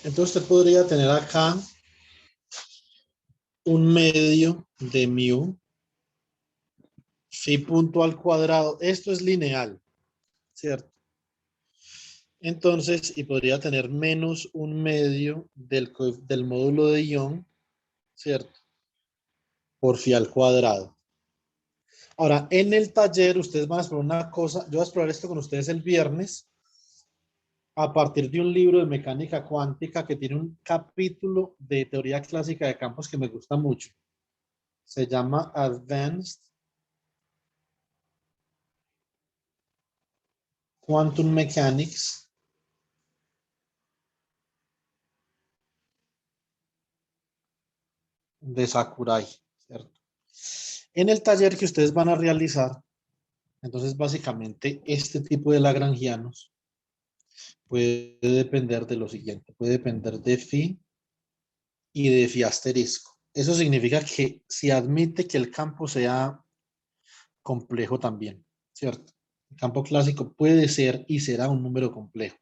Entonces usted podría tener acá un medio de mu, phi punto al cuadrado. Esto es lineal, ¿cierto? Entonces, y podría tener menos un medio del módulo de Young, ¿cierto? Por phi al cuadrado. Ahora, en el taller, ustedes van a explorar una cosa. Yo voy a explorar esto con ustedes el viernes a partir de un libro de mecánica cuántica que tiene un capítulo de teoría clásica de campos que me gusta mucho. Se llama Advanced Quantum Mechanics. De Sakurai, ¿cierto? En el taller que ustedes van a realizar, entonces básicamente este tipo de lagrangianos puede depender de lo siguiente, puede depender de phi y de phi asterisco. Eso significa que si admite que el campo sea complejo también, ¿cierto? El campo clásico puede ser y será un número complejo.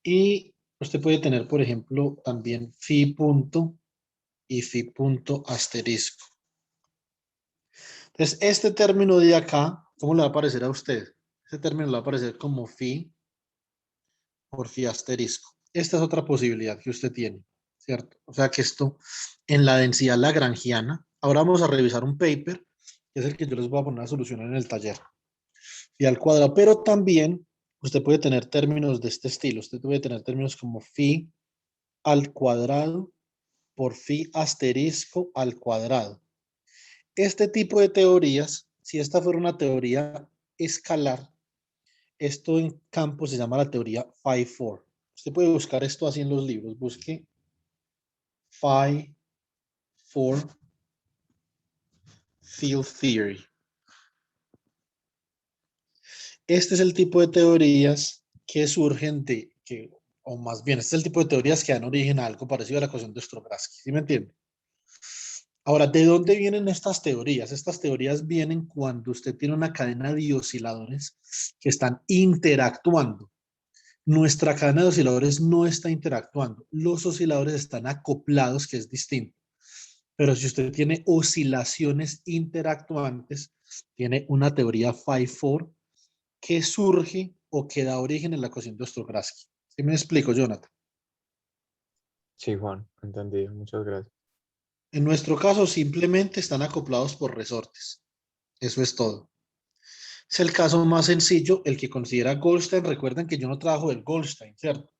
Y usted puede tener, por ejemplo, también phi punto y phi punto asterisco. Entonces, este término de acá, ¿cómo le va a parecer a usted? Este término le va a aparecer como phi por phi asterisco. Esta es otra posibilidad que usted tiene, ¿cierto? O sea que esto en la densidad lagrangiana, ahora vamos a revisar un paper, que es el que yo les voy a poner a solucionar en el taller. Phi al cuadrado, pero también usted puede tener términos de este estilo. Usted puede tener términos como phi al cuadrado por phi asterisco al cuadrado. Este tipo de teorías, si esta fuera una teoría escalar, esto en campo se llama la teoría phi-4. Usted puede buscar esto así en los libros. Busque phi-4 field theory. Este es el tipo de teorías que surgen o más bien, este es el tipo de teorías que dan origen a algo parecido a la ecuación de Ostrogradski. ¿Sí me entiende? Ahora, ¿de dónde vienen estas teorías? Estas teorías vienen cuando usted tiene una cadena de osciladores que están interactuando. Nuestra cadena de osciladores no está interactuando. Los osciladores están acoplados, que es distinto. Pero si usted tiene oscilaciones interactuantes, tiene una teoría phi-4 que surge o que da origen en la ecuación de Ostrogradski. ¿Sí me explico, Jonathan? Sí, Juan, entendido. Muchas gracias. En nuestro caso, simplemente están acoplados por resortes. Eso es todo. Es el caso más sencillo, el que considera Goldstein. Recuerden que yo no trabajo del Goldstein, ¿cierto?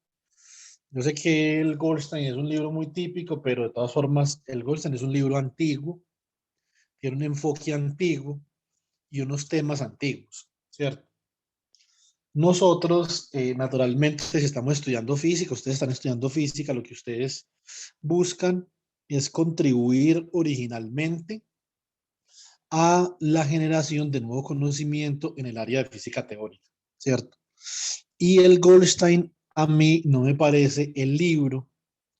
Yo sé que el Goldstein es un libro muy típico, pero de todas formas, el Goldstein es un libro antiguo, tiene un enfoque antiguo y unos temas antiguos, ¿cierto? Nosotros, naturalmente, si estamos estudiando física, ustedes están estudiando física, lo que ustedes buscan es contribuir originalmente a la generación de nuevo conocimiento en el área de física teórica, ¿cierto? Y el Goldstein a mí no me parece el libro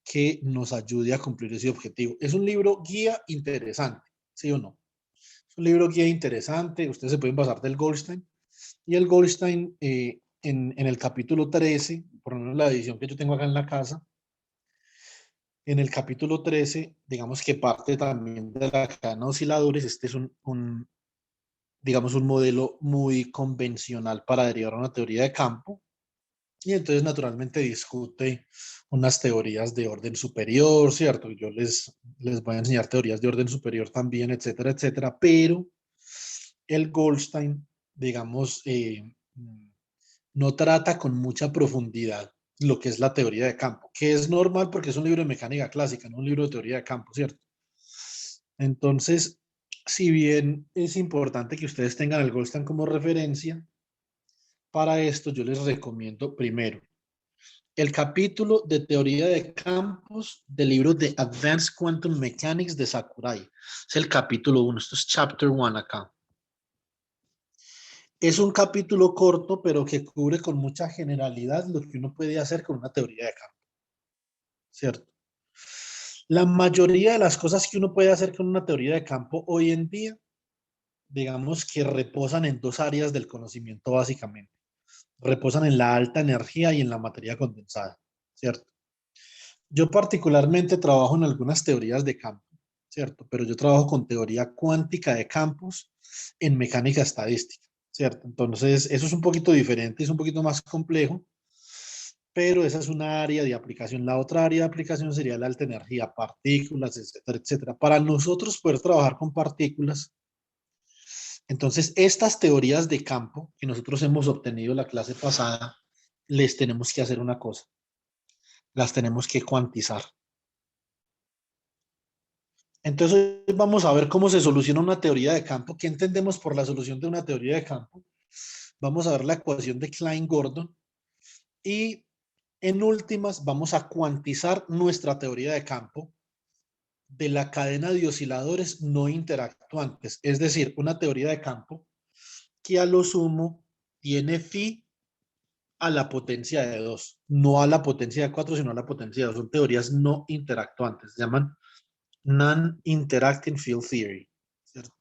que nos ayude a cumplir ese objetivo. Es un libro guía interesante, ¿sí o no? Es un libro guía interesante, ustedes se pueden basar del Goldstein. Y el Goldstein, en el capítulo 13, por lo menos la edición que yo tengo acá en la casa, en el capítulo 13, digamos que parte también de la cadena de osciladores. Este es digamos, un modelo muy convencional para derivar una teoría de campo. Y entonces naturalmente discute unas teorías de orden superior, ¿cierto? Yo les voy a enseñar teorías de orden superior también, etcétera, etcétera. Pero el Goldstein, digamos, no trata con mucha profundidad lo que es la teoría de campo, que es normal porque es un libro de mecánica clásica, no un libro de teoría de campo, ¿cierto? Entonces, si bien es importante que ustedes tengan el Goldstein como referencia, para esto yo les recomiendo primero el capítulo de teoría de campos del libro de Advanced Quantum Mechanics de Sakurai. Es el capítulo 1, esto es chapter 1 acá. Es un capítulo corto, pero que cubre con mucha generalidad lo que uno puede hacer con una teoría de campo, ¿cierto? La mayoría de las cosas que uno puede hacer con una teoría de campo hoy en día, digamos que reposan en dos áreas del conocimiento básicamente. Reposan en la alta energía y en la materia condensada, ¿cierto? Yo particularmente trabajo en algunas teorías de campo, ¿cierto? Pero yo trabajo con teoría cuántica de campos en mecánica estadística, ¿cierto? Entonces, eso es un poquito diferente, es un poquito más complejo, pero esa es una área de aplicación. La otra área de aplicación sería la alta energía, partículas, etcétera, etcétera. Para nosotros poder trabajar con partículas, entonces estas teorías de campo que nosotros hemos obtenido la clase pasada, les tenemos que hacer una cosa, las tenemos que cuantizar. Entonces vamos a ver cómo se soluciona una teoría de campo. ¿Qué entendemos por la solución de una teoría de campo? Vamos a ver la ecuación de Klein-Gordon y en últimas vamos a cuantizar nuestra teoría de campo de la cadena de osciladores no interactuantes, es decir, una teoría de campo que a lo sumo tiene phi a la potencia de 2, no a la potencia de 4, sino a la potencia de 2. Son teorías no interactuantes, se llaman Non-Interacting Field Theory, ¿cierto?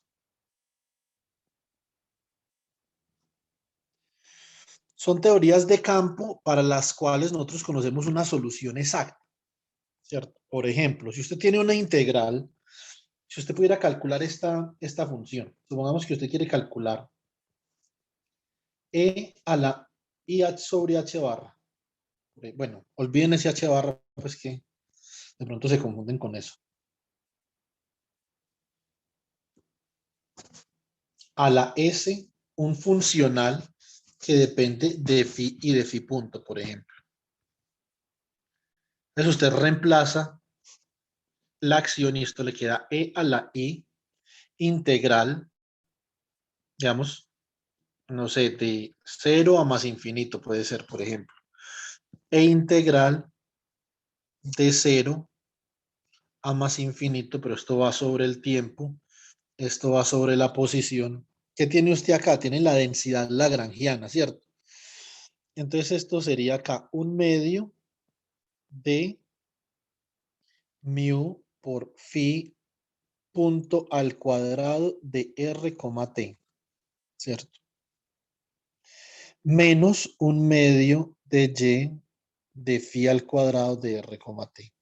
Son teorías de campo para las cuales nosotros conocemos una solución exacta, ¿cierto? Por ejemplo, si usted tiene una integral, si usted pudiera calcular esta función, supongamos que usted quiere calcular e a la i h sobre h barra. Bueno, olviden ese h barra, pues que de pronto se confunden con eso. A la s, un funcional que depende de phi y de phi punto, por ejemplo. Entonces usted reemplaza la acción y esto le queda e a la i integral, digamos, no sé, de 0 a más infinito puede ser, por ejemplo. E integral de 0 a más infinito, pero esto va sobre el tiempo, esto va sobre la posición. ¿Qué tiene usted acá? Tiene la densidad lagrangiana, ¿cierto? Entonces esto sería acá un medio de mu por phi punto al cuadrado de r, t, ¿cierto? Menos un medio de y de phi al cuadrado de r, t.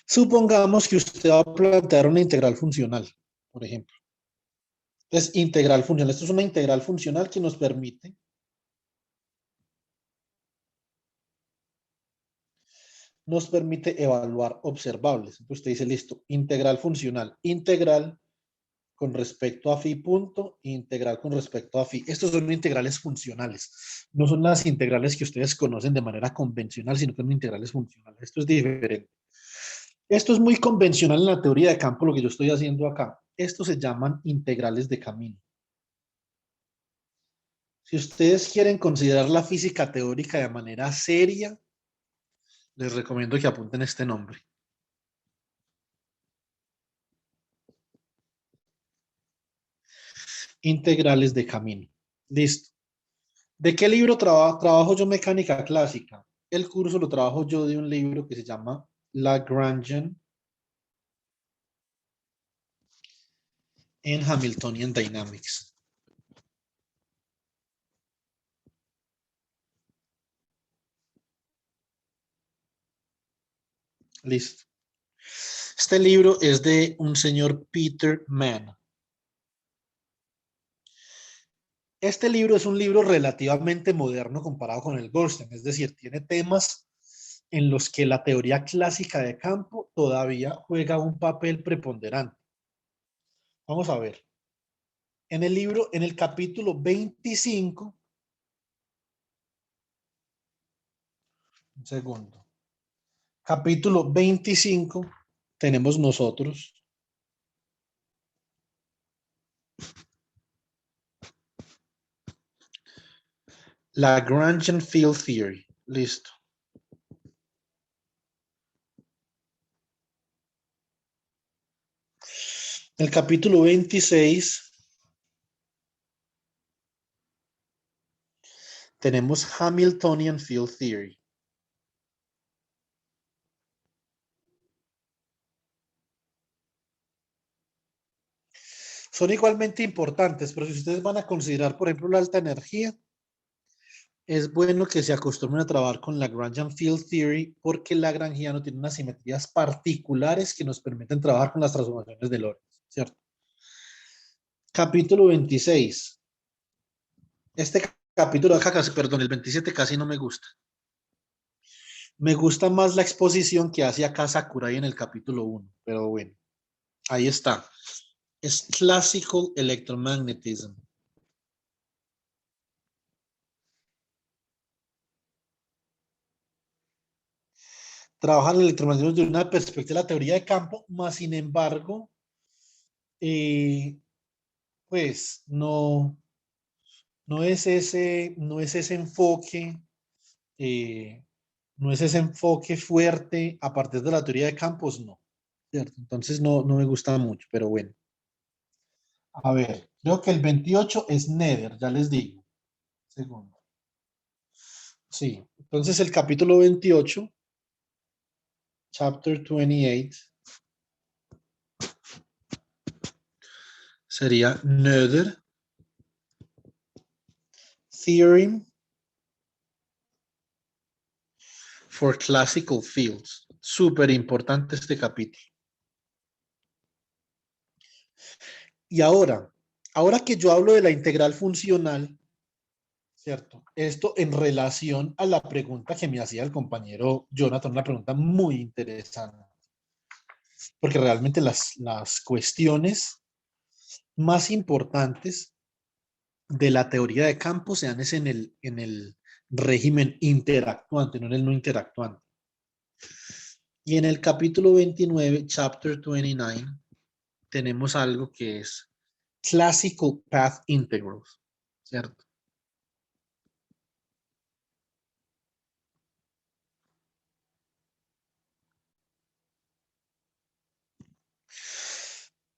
Supongamos que usted va a plantear una integral funcional, por ejemplo. Es integral funcional. Esto es una integral funcional que nos permite evaluar observables. Entonces usted dice, listo, integral funcional, integral con respecto a phi punto, integral con respecto a phi. Estos son integrales funcionales. No son las integrales que ustedes conocen de manera convencional, sino que son integrales funcionales. Esto es diferente. Esto es muy convencional en la teoría de campo, lo que yo estoy haciendo acá. Estos se llaman integrales de camino. Si ustedes quieren considerar la física teórica de manera seria, les recomiendo que apunten este nombre. Integrales de camino. Listo. ¿De qué libro trabajo yo mecánica clásica? El curso lo trabajo yo de un libro que se llama Lagrangian en Hamiltonian Dynamics. Listo. Este libro es de un señor Peter Mann. Este libro es un libro relativamente moderno comparado con el Goldstein, es decir, tiene temas en los que la teoría clásica de campo todavía juega un papel preponderante. Vamos a ver. En el libro, en el capítulo 25, un segundo. Capítulo 25, tenemos nosotros Lagrangian Field Theory. Listo. El capítulo 26 tenemos Hamiltonian Field Theory. Son igualmente importantes, pero si ustedes van a considerar, por ejemplo, la alta energía, es bueno que se acostumbren a trabajar con Lagrangian Field Theory porque Lagrangiano tiene unas simetrías particulares que nos permiten trabajar con las transformaciones de Lorentz, ¿cierto? Capítulo 26. Este capítulo acá, perdón, el 27 casi no me gusta. Me gusta más la exposición que hace acá Sakurai en el capítulo 1, pero bueno, ahí está. Es Classical Electromagnetism. Trabajan el electromagnetismo desde una perspectiva de la teoría de campo, más sin embargo, pues no es ese enfoque, eh, no es ese enfoque fuerte a partir de la teoría de campos, no, ¿cierto? Entonces no me gusta mucho, pero bueno. A ver, creo que el 28 es Nether, ya les digo. Segundo. Sí, entonces el capítulo 28, chapter 28, sería Nether Theorem for Classical Fields. Súper importante este capítulo. Y ahora que yo hablo de la integral funcional, ¿cierto? Esto en relación a la pregunta que me hacía el compañero Jonathan, una pregunta muy interesante, porque realmente las cuestiones más importantes de la teoría de campos se dan es en el régimen interactuante, no en el no interactuante. Y en el capítulo 29, chapter 29, tenemos algo que es Classical Path Integrals, ¿cierto?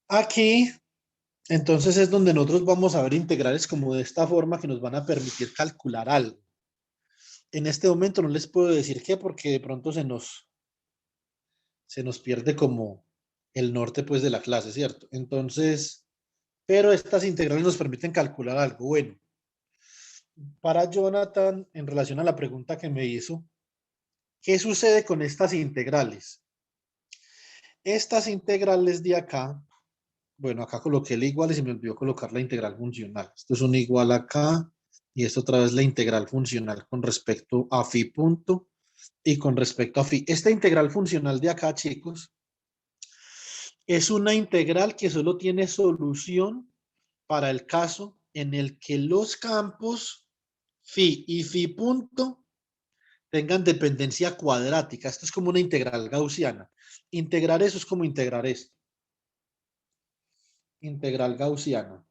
Aquí, entonces es donde nosotros vamos a ver integrales como de esta forma que nos van a permitir calcular algo. En este momento no les puedo decir qué porque de pronto se nos pierde como el norte pues de la clase, ¿cierto? Entonces, pero estas integrales nos permiten calcular algo. Bueno, para Jonathan, en relación a la pregunta que me hizo, ¿qué sucede con estas integrales? Estas integrales de acá, bueno, acá coloqué el igual y se me olvidó colocar la integral funcional. Esto es un igual acá y esto otra vez la integral funcional con respecto a phi punto y con respecto a phi. Esta integral funcional de acá, chicos, es una integral que solo tiene solución para el caso en el que los campos phi y phi punto tengan dependencia cuadrática. Esto es como una integral gaussiana. Integrar eso es como integrar esto. Integral gaussiana.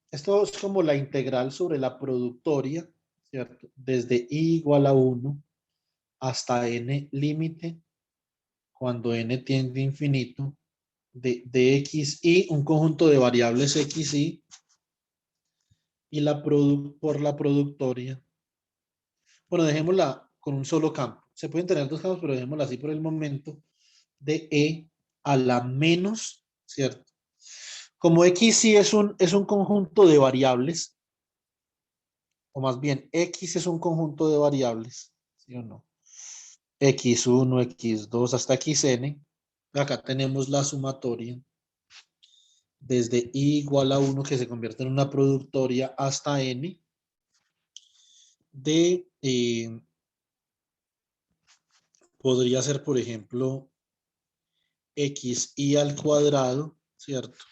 Esto es como la integral sobre la productoria, ¿cierto? Desde i igual a 1 hasta n límite, cuando n tiende a infinito, de x y un conjunto de variables x y por la productoria. Bueno, dejémosla con un solo campo. Se pueden tener dos campos, pero dejémosla así por el momento, de e a la menos, ¿cierto? Como x y es un conjunto de variables, o más bien x es un conjunto de variables, ¿sí o no? X1, X2 hasta Xn. Acá tenemos la sumatoria desde i igual a 1 que se convierte en una productoria hasta n de, podría ser por ejemplo xi al cuadrado, ¿cierto?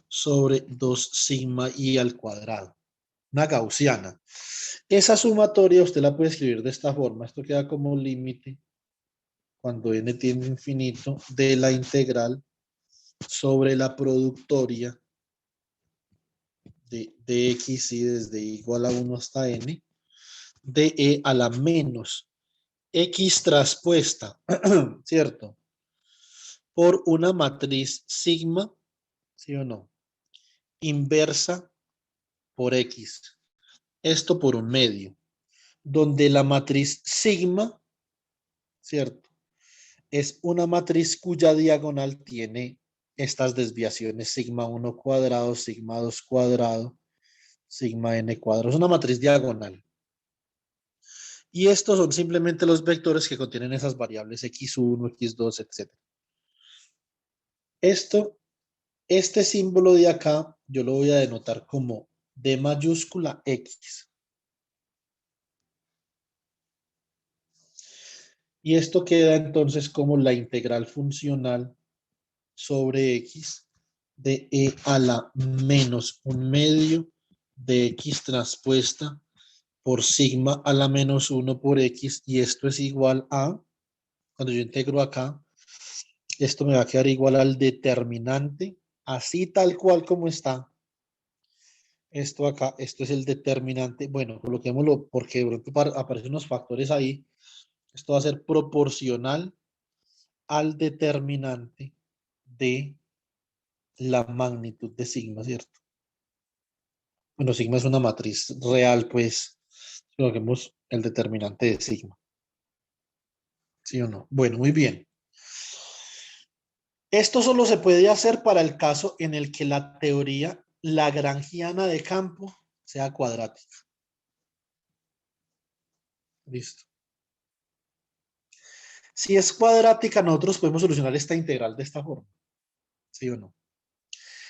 Sobre 2 sigma i al cuadrado. Una gaussiana. Esa sumatoria usted la puede escribir de esta forma. Esto queda como límite cuando n tiende a infinito de la integral sobre la productoria de x y desde igual a 1 hasta n de e a la menos x traspuesta, ¿cierto? Por una matriz sigma, ¿sí o no? Inversa por x. Esto por un medio, donde la matriz sigma, ¿cierto? es una matriz cuya diagonal tiene estas desviaciones sigma 1 cuadrado, sigma 2 cuadrado, sigma n cuadrado. Es una matriz diagonal. Y estos son simplemente los vectores que contienen esas variables x1, x2, etc. Este símbolo de acá, yo lo voy a denotar como D mayúscula X. Y esto queda entonces como la integral funcional sobre X de E a la menos un medio de X transpuesta por sigma a la menos 1 por X. Y esto es igual a, cuando yo integro acá, esto me va a quedar igual al determinante, así tal cual como está. Esto acá, esto es el determinante. Bueno, coloquémoslo porque de pronto aparecen unos factores ahí. Esto va a ser proporcional al determinante de la magnitud de sigma, ¿cierto? Bueno, sigma es una matriz real, pues, coloquemos el determinante de sigma. ¿Sí o no? Bueno, muy bien. Esto solo se puede hacer para el caso en el que la teoría lagrangiana de campo sea cuadrática. Listo. Si es cuadrática, nosotros podemos solucionar esta integral de esta forma. ¿Sí o no?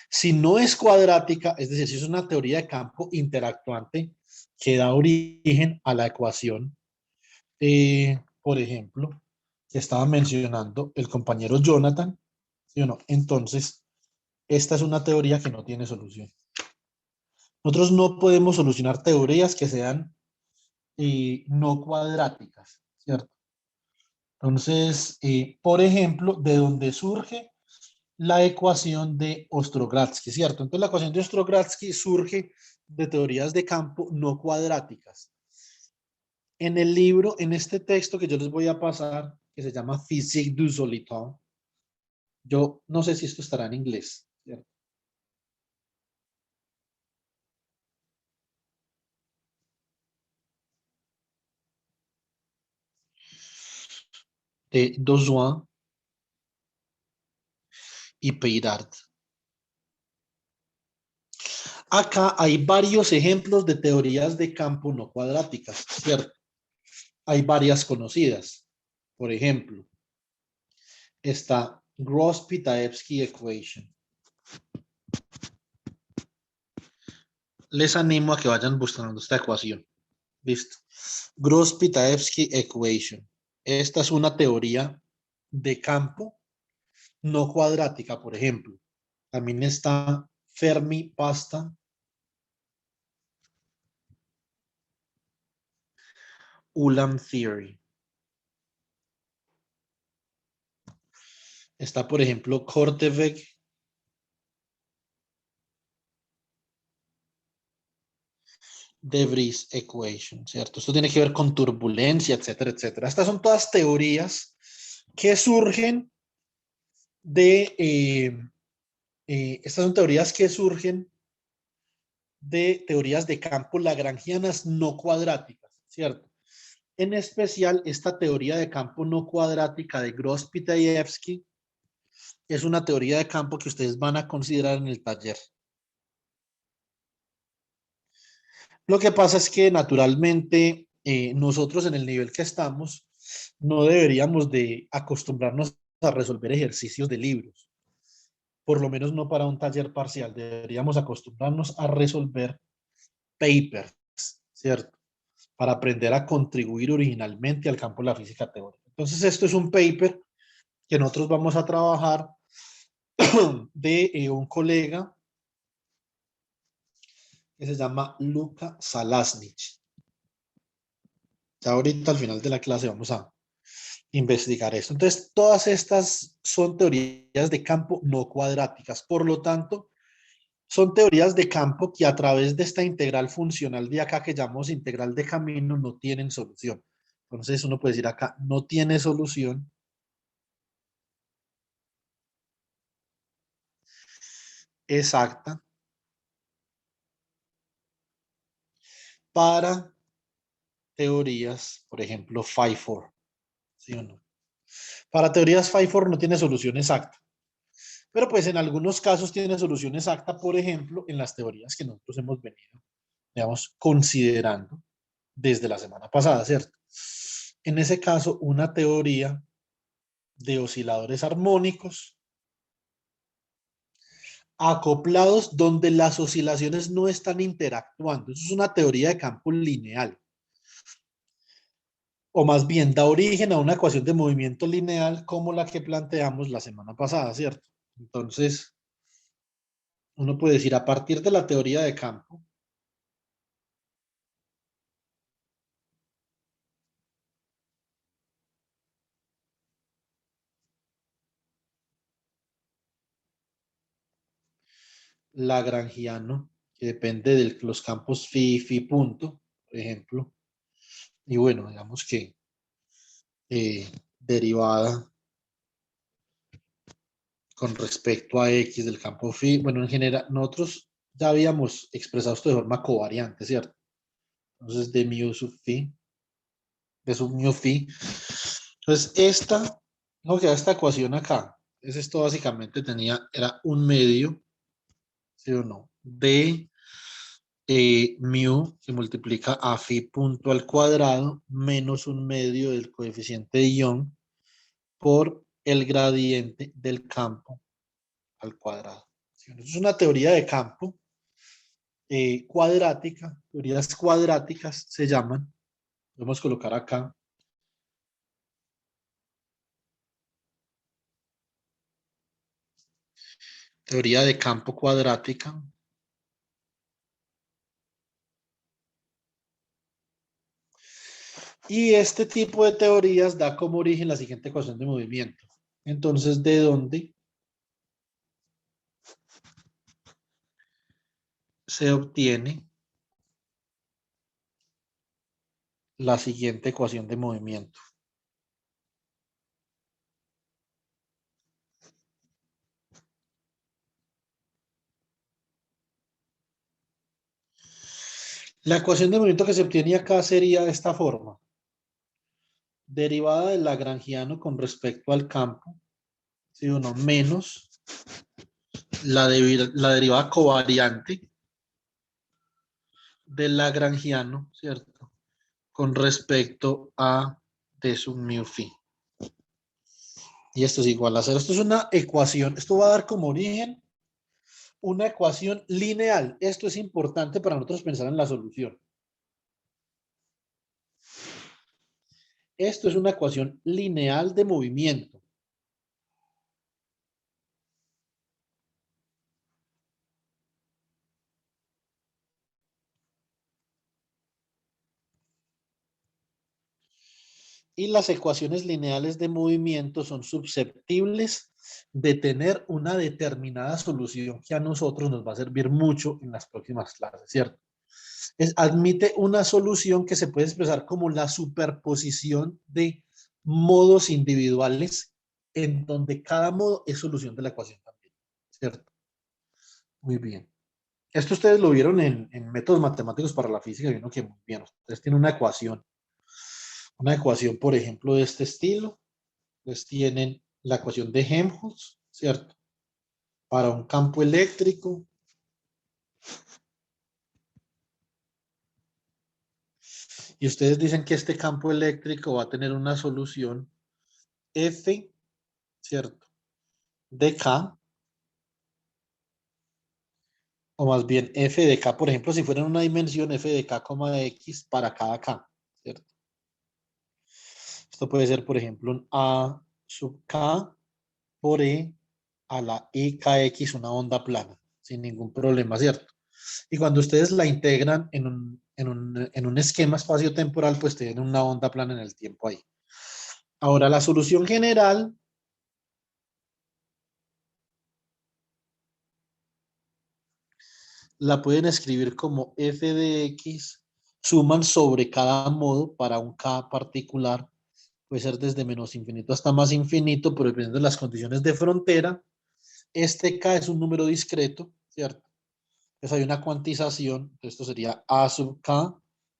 Si no es cuadrática, es decir, si es una teoría de campo interactuante que da origen a la ecuación, por ejemplo, que estaba mencionando el compañero Jonathan, ¿sí o no? Entonces, esta es una teoría que no tiene solución. Nosotros no podemos solucionar teorías que sean no cuadráticas, ¿cierto? Entonces, por ejemplo, de donde surge la ecuación de Ostrogradsky, ¿cierto? Entonces, la ecuación de Ostrogradsky surge de teorías de campo no cuadráticas. En el libro, en este texto que yo les voy a pasar, que se llama Physique du Soliton, yo no sé si esto estará en inglés, ¿cierto? De Dozoin y Peyrard. Acá hay varios ejemplos de teorías de campo no cuadráticas, ¿cierto? Hay varias conocidas. Por ejemplo, está Gross-Pitaevsky Equation. Les animo a que vayan buscando esta ecuación. Listo. Gross-Pitaevsky Equation. Esta es una teoría de campo no cuadrática, por ejemplo. También está Fermi-Pasta Ulam Theory. Está, por ejemplo, Korteweg de Vries Equation, ¿cierto? Esto tiene que ver con turbulencia, etcétera, etcétera. Estas son todas teorías que surgen estas son teorías que surgen de teorías de campo lagrangianas no cuadráticas, ¿cierto? En especial, esta teoría de campo no cuadrática de Gross-Pitaevsky es una teoría de campo que ustedes van a considerar en el taller. Lo que pasa es que naturalmente nosotros en el nivel que estamos no deberíamos de acostumbrarnos a resolver ejercicios de libros, por lo menos no para un taller parcial, deberíamos acostumbrarnos a resolver papers, ¿cierto? Para aprender a contribuir originalmente al campo de la física teórica. Entonces esto es un paper que nosotros vamos a trabajar de un colega que se llama Luka Salasnich. Ya ahorita al final de la clase vamos a investigar esto. Entonces, todas estas son teorías de campo no cuadráticas. Por lo tanto, son teorías de campo que a través de esta integral funcional de acá que llamamos integral de camino no tienen solución. Entonces, uno puede decir acá, no tiene solución exacta para teorías, por ejemplo, phi 4, ¿sí o no? Para teorías Pfeiffer no tiene solución exacta, pero pues en algunos casos tiene solución exacta, por ejemplo, en las teorías que nosotros hemos venido, digamos, considerando desde la semana pasada, ¿cierto? En ese caso, una teoría de osciladores armónicos acoplados donde las oscilaciones no están interactuando. Eso es una teoría de campo lineal. O más bien da origen a una ecuación de movimiento lineal como la que planteamos la semana pasada, ¿cierto? Entonces, uno puede decir a partir de la teoría de campo, lagrangiano, que depende de los campos phi punto, por ejemplo, y bueno, digamos que derivada con respecto a X del campo phi, bueno, en general, nosotros ya habíamos expresado esto de forma covariante, ¿cierto? Entonces, de mu sub phi, de sub mu phi. Entonces, no queda esta ecuación acá. Es esto básicamente era un medio, ¿sí o no? De mu que multiplica a phi punto al cuadrado menos un medio del coeficiente de Young por el gradiente del campo al cuadrado. Es una teoría de campo cuadrática, teorías cuadráticas se llaman. Podemos colocar acá. Teoría de campo cuadrática. Y este tipo de teorías da como origen la siguiente ecuación de movimiento. Entonces, ¿de dónde se obtiene la siguiente ecuación de movimiento? La ecuación de movimiento que se obtiene acá sería de esta forma. Derivada del lagrangiano con respecto al campo, ¿sí o no? Menos la derivada covariante del lagrangiano, ¿cierto? Con respecto a d sub mu phi. Y esto es igual a cero. Esto es una ecuación. Esto va a dar como origen una ecuación lineal. Esto es importante para nosotros pensar en la solución. Esto es una ecuación lineal de movimiento. Y las ecuaciones lineales de movimiento son susceptibles de tener una determinada solución que a nosotros nos va a servir mucho en las próximas clases, ¿cierto? Admite una solución que se puede expresar como la superposición de modos individuales en donde cada modo es solución de la ecuación también, ¿cierto? Muy bien. Esto ustedes lo vieron en métodos matemáticos para la física, y vieron que muy bien. Ustedes tienen una ecuación, por ejemplo, de este estilo. Ustedes tienen la ecuación de Helmholtz, ¿cierto? Para un campo eléctrico. Y ustedes dicen que este campo eléctrico va a tener una solución F, ¿cierto? De K, o más bien F de K, por ejemplo, si fuera una dimensión F de K, X para cada K, ¿cierto? Esto puede ser, por ejemplo, un A sub K por E a la EKX, una onda plana, sin ningún problema, ¿cierto? Y cuando ustedes la integran en un esquema espacio-temporal, pues tienen una onda plana en el tiempo ahí. Ahora, la solución general la pueden escribir como f de x, suman sobre cada modo para un k particular, puede ser desde menos infinito hasta más infinito, pero dependiendo de las condiciones de frontera, este k es un número discreto, ¿cierto? Entonces hay una cuantización, esto sería a sub k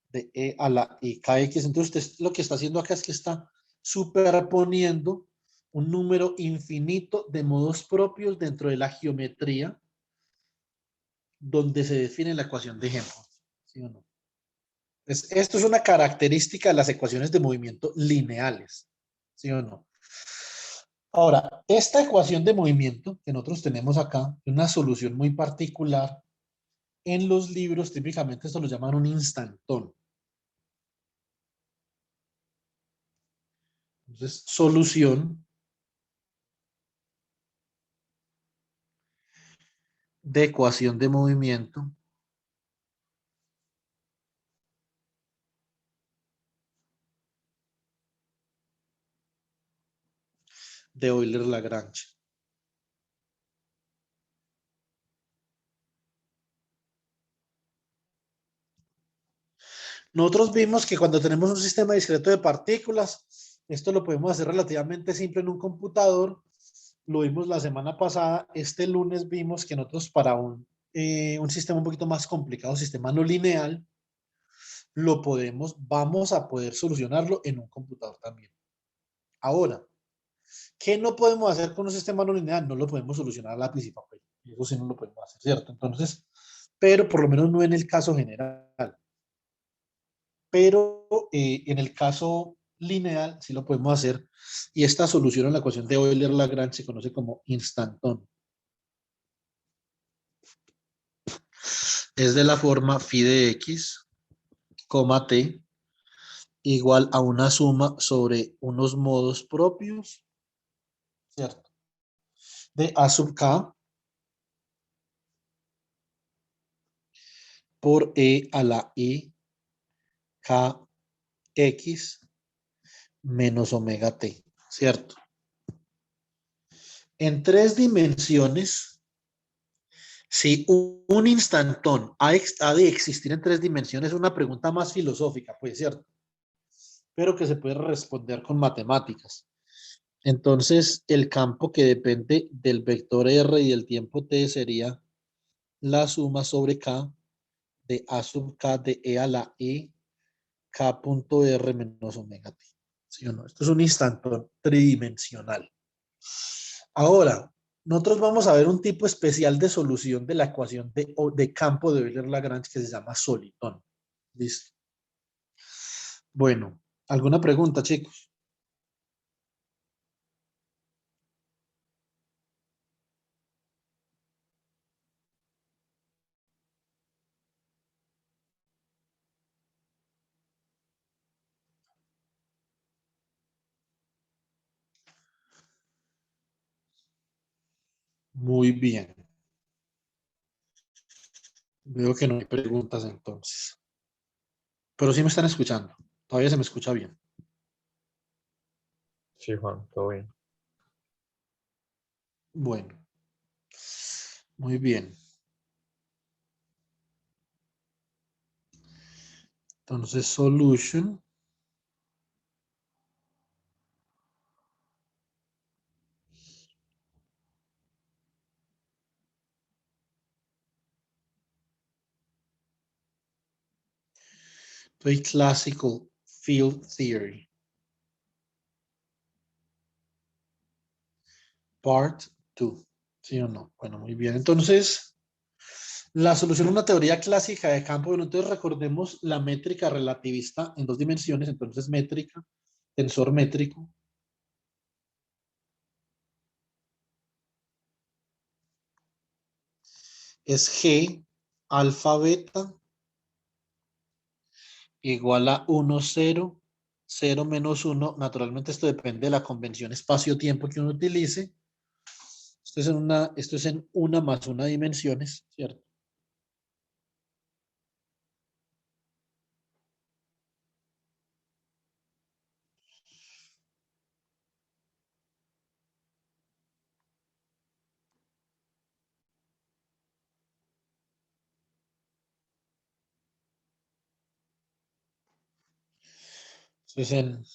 de e a la i kx. Entonces usted lo que está haciendo acá es que está superponiendo un número infinito de modos propios dentro de la geometría donde se define la ecuación de Helmholtz. ¿Sí o no? Esto es una característica de las ecuaciones de movimiento lineales. ¿Sí o no? Ahora, esta ecuación de movimiento que nosotros tenemos acá es una solución muy particular. En los libros típicamente esto lo llaman un instantón. Entonces, solución de ecuación de movimiento de Euler-Lagrange. Nosotros vimos que cuando tenemos un sistema discreto de partículas, esto lo podemos hacer relativamente simple en un computador. Lo vimos la semana pasada. Este lunes vimos que nosotros para un sistema un poquito más complicado, sistema no lineal, vamos a poder solucionarlo en un computador también. Ahora, ¿qué no podemos hacer con un sistema no lineal? No lo podemos solucionar a lápiz y papel. Eso sí no lo podemos hacer, ¿cierto? Entonces, pero por lo menos no en el caso general. Pero en el caso lineal sí lo podemos hacer. Y esta solución a la ecuación de Euler-Lagrange se conoce como instantón. Es de la forma phi de x, t, igual a una suma sobre unos modos propios, ¿cierto? De a sub k por e a la i k x menos omega t, ¿cierto? En tres dimensiones, si un instantón ha de existir en tres dimensiones, es una pregunta más filosófica, pues, ¿cierto? Pero que se puede responder con matemáticas. Entonces, el campo que depende del vector r y del tiempo t sería la suma sobre k de a sub k de e a la i k punto r menos omega t. ¿Sí o no? Esto es un instantón tridimensional. Ahora, nosotros vamos a ver un tipo especial de solución de la ecuación de campo de Euler-Lagrange que se llama solitón. ¿Listo? Bueno, ¿alguna pregunta, chicos? Muy bien. Veo que no hay preguntas entonces. Pero sí me están escuchando. Todavía se me escucha bien. Sí, Juan, todo bien. Bueno, muy bien. Entonces, solution to a classical field theory. Part 2. ¿Sí o no? Bueno, muy bien. Entonces, la solución a una teoría clásica de campo. Bueno, entonces recordemos la métrica relativista en dos dimensiones. Entonces, métrica, tensor métrico. Es G alfa beta igual a 1, 0, 0 menos 1. Naturalmente, esto depende de la convención espacio-tiempo que uno utilice. Esto es en una más una dimensiones, ¿cierto? Esto es en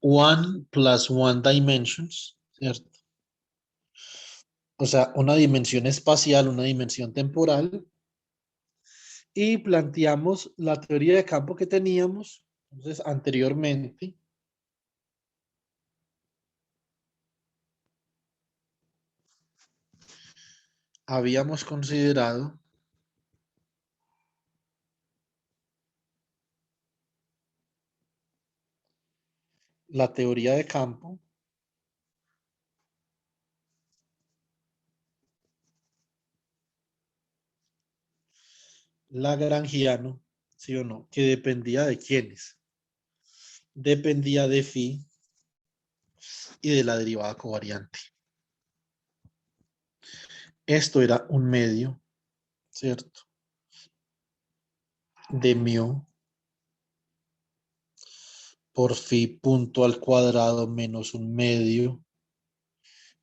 one plus one dimensions, ¿cierto? O sea, una dimensión espacial, una dimensión temporal. Y planteamos la teoría de campo que teníamos, entonces, anteriormente. habíamos considerado la teoría de campo lagrangiano, ¿sí o no? Que dependía de quiénes. Dependía de phi y de la derivada covariante. Esto era un medio, ¿cierto? De mu por phi punto al cuadrado menos un medio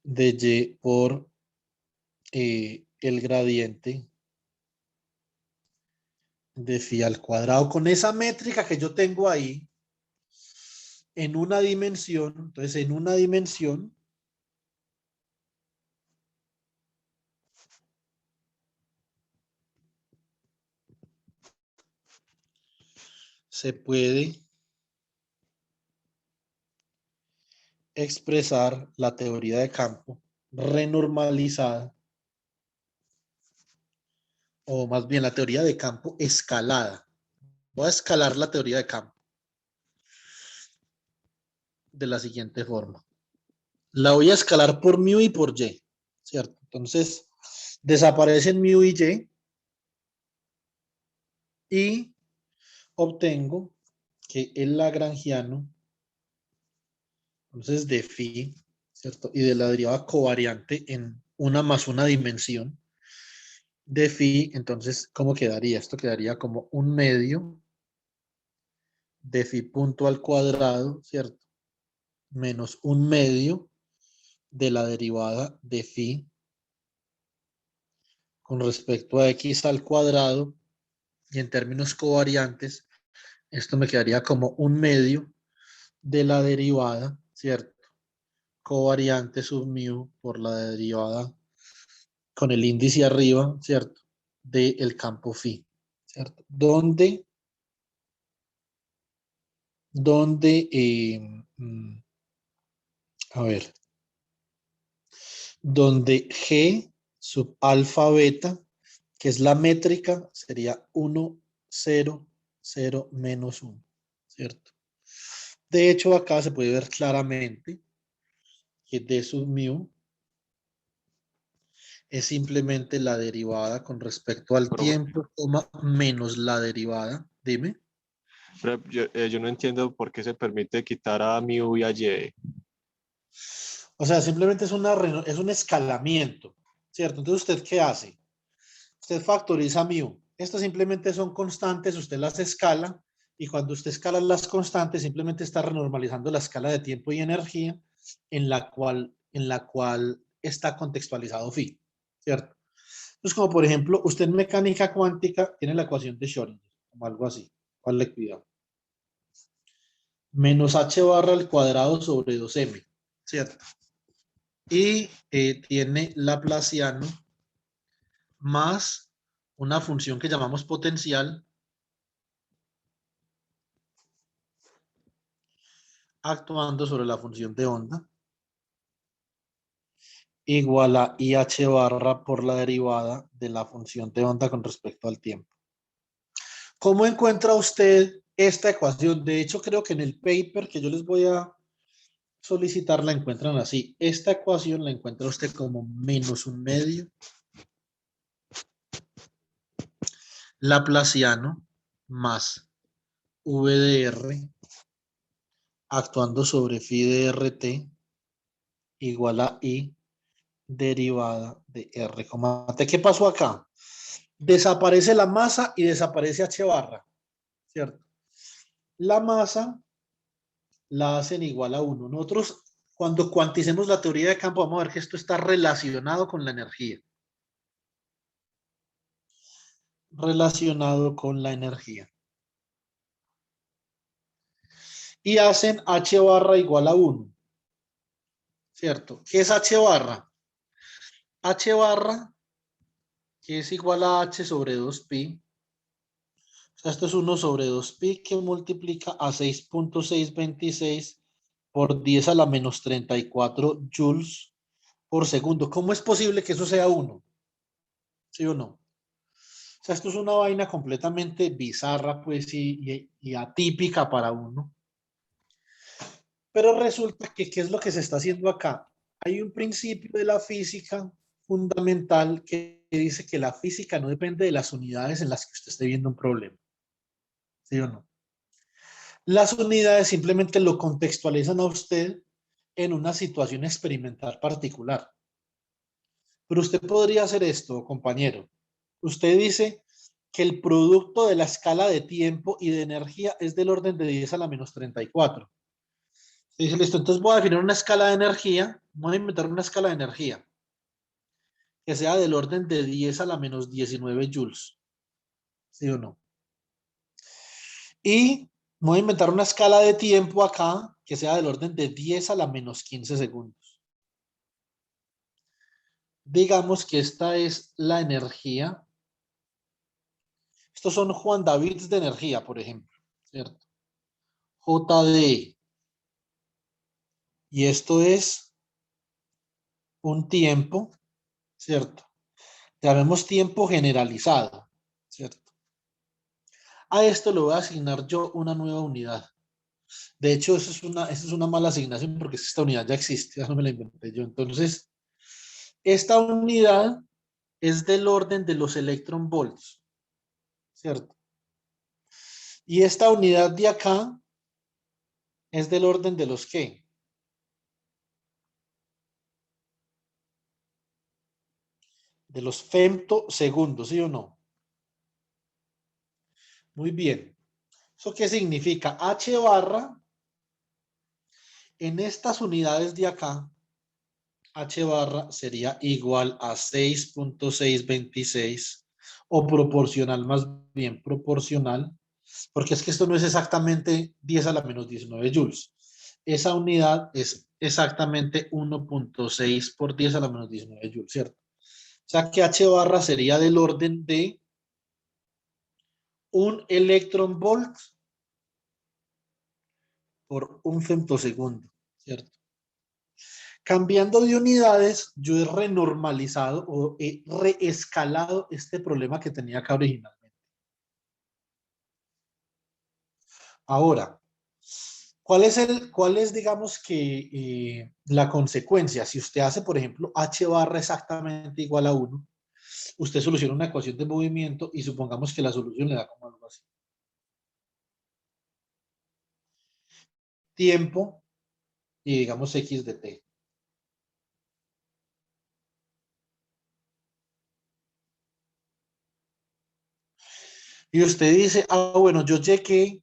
de y por el gradiente de phi al cuadrado. Con esa métrica que yo tengo ahí, en una dimensión, entonces en una dimensión, se puede expresar la teoría de campo renormalizada, o más bien la teoría de campo escalada. Voy a escalar la teoría de campo de la siguiente forma. La voy a escalar por mu y por y, ¿cierto? Entonces, desaparecen mu y obtengo que el lagrangiano, entonces de phi, ¿cierto? Y de la derivada covariante en una más una dimensión de phi, entonces, ¿cómo quedaría? Esto quedaría como un medio de phi punto al cuadrado, ¿cierto? Menos un medio de la derivada de phi con respecto a x al cuadrado, y en términos covariantes, esto me quedaría como un medio de la derivada, ¿cierto? Covariante sub mu por la derivada con el índice arriba, ¿cierto? Del campo phi, ¿cierto? Donde a ver, donde G sub alfa beta, que es la métrica, sería 1, 0, 0, menos 1, ¿cierto? De hecho, acá se puede ver claramente que D sub mu es simplemente la derivada con respecto al Pero, tiempo, menos la derivada. Dime. yo no entiendo por qué se permite quitar a mu y a y. O sea, simplemente es un escalamiento, ¿cierto? Entonces, ¿usted qué hace? Usted factoriza mu. Estas simplemente son constantes, usted las escala, y cuando usted escala las constantes, simplemente está renormalizando la escala de tiempo y energía en la cual está contextualizado phi, ¿cierto? Entonces, como por ejemplo, usted en mecánica cuántica tiene la ecuación de Schrödinger, como algo así. ¿Cuál le cuidado? Menos h barra al cuadrado sobre 2m, ¿cierto? Y tiene Laplaciano más una función que llamamos potencial actuando sobre la función de onda igual a IH barra por la derivada de la función de onda con respecto al tiempo. ¿Cómo encuentra usted esta ecuación? De hecho, creo que en el paper que yo les voy a solicitar la encuentran así. Esta ecuación la encuentra usted como menos un medio Laplaciano más V de R actuando sobre phi de RT igual a I derivada de R, T. ¿Qué pasó acá? Desaparece la masa y desaparece H barra, ¿cierto? La masa la hacen igual a 1. Nosotros, cuando cuanticemos la teoría de campo, vamos a ver que esto está relacionado con la energía. Relacionado con la energía. Y hacen H barra igual a 1, ¿cierto? ¿Qué es H barra? H barra, que es igual a H sobre 2pi. O sea, esto es 1 sobre 2pi que multiplica a 6.626 por 10 a la menos 34 joules por segundo. ¿Cómo es posible que eso sea 1? ¿Sí o no? O sea, esto es una vaina completamente bizarra, pues, y atípica para uno. Pero resulta que, ¿qué es lo que se está haciendo acá? Hay un principio de la física fundamental que dice que la física no depende de las unidades en las que usted esté viendo un problema. ¿Sí o no? Las unidades simplemente lo contextualizan a usted en una situación experimental particular. Pero usted podría hacer esto, compañero. Usted dice que el producto de la escala de tiempo y de energía es del orden de 10 a la menos 34. Dice, listo, entonces voy a definir una escala de energía, voy a inventar una escala de energía que sea del orden de 10 a la menos 19 joules. ¿Sí o no? Y voy a inventar una escala de tiempo acá que sea del orden de 10 a la menos 15 segundos. Digamos que esta es la energía. Estos son Juan Davids de energía, por ejemplo, ¿cierto? JD. Y esto es un tiempo, ¿cierto? Llamemos tiempo generalizado, ¿cierto? A esto le voy a asignar yo una nueva unidad. De hecho, eso es una mala asignación porque esta unidad ya existe, ya no me la inventé yo. Entonces, esta unidad es del orden de los electron volts, ¿cierto? Y esta unidad de acá es del orden de los ¿qué? De los femtosegundos, ¿sí o no? Muy bien. ¿Eso qué significa? H barra en estas unidades de acá, H barra sería igual a 6.626 o proporcional, más bien proporcional, porque es que esto no es exactamente 10 a la menos 19 joules. Esa unidad es exactamente 1.6 por 10 a la menos 19 joules, ¿cierto? O sea que H barra sería del orden de un electron volt por un femtosegundo, ¿cierto? Cambiando de unidades, yo he renormalizado o he reescalado este problema que tenía acá originalmente. Ahora, cuál es digamos que la consecuencia? Si usted hace, por ejemplo, h barra exactamente igual a 1, usted soluciona una ecuación de movimiento y supongamos que la solución le da como algo así. Tiempo y digamos x de t. Y usted dice, ah, bueno, yo llegué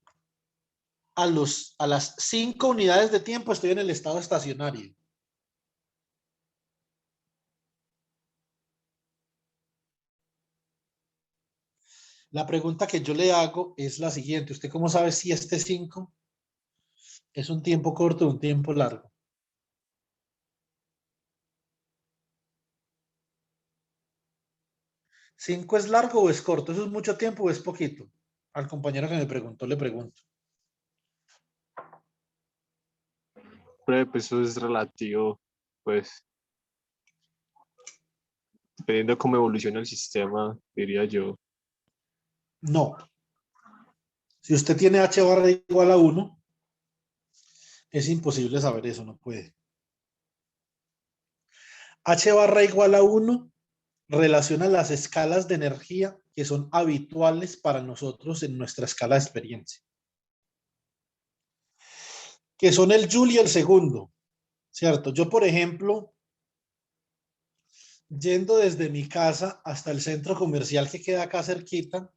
a las 5 unidades de tiempo, estoy en el estado estacionario. La pregunta que yo le hago es la siguiente. ¿Usted cómo sabe si este 5 es un tiempo corto o un tiempo largo? ¿5 es largo o es corto? ¿Eso es mucho tiempo o es poquito? Al compañero que me preguntó, le pregunto. Pues eso es relativo, pues, dependiendo de cómo evoluciona el sistema, diría yo. No. Si usted tiene h barra igual a 1, es imposible saber eso, no puede. H barra igual a 1 relaciona las escalas de energía que son habituales para nosotros en nuestra escala de experiencia, que son el joule y el segundo, ¿cierto? Yo, por ejemplo, yendo desde mi casa hasta el centro comercial que queda acá cerquita,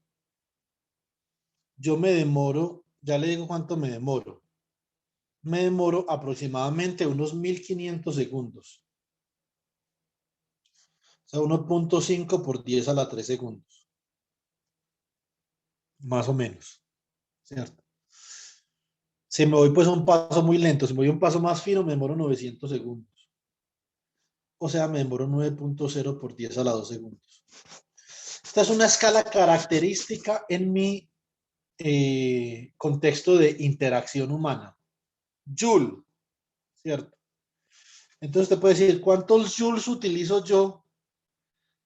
yo me demoro, ya le digo cuánto me demoro. Me demoro aproximadamente unos 1500 segundos. O sea, 1.5 por 10 a la 3 segundos. Más o menos, ¿cierto? Si me voy pues a un paso muy lento, si me voy a un paso más fino, me demoro 900 segundos. O sea, me demoro 9.0 por 10 a la 2 segundos. Esta es una escala característica en mi contexto de interacción humana. Joule, ¿cierto? Entonces te puede decir, ¿cuántos joules utilizo yo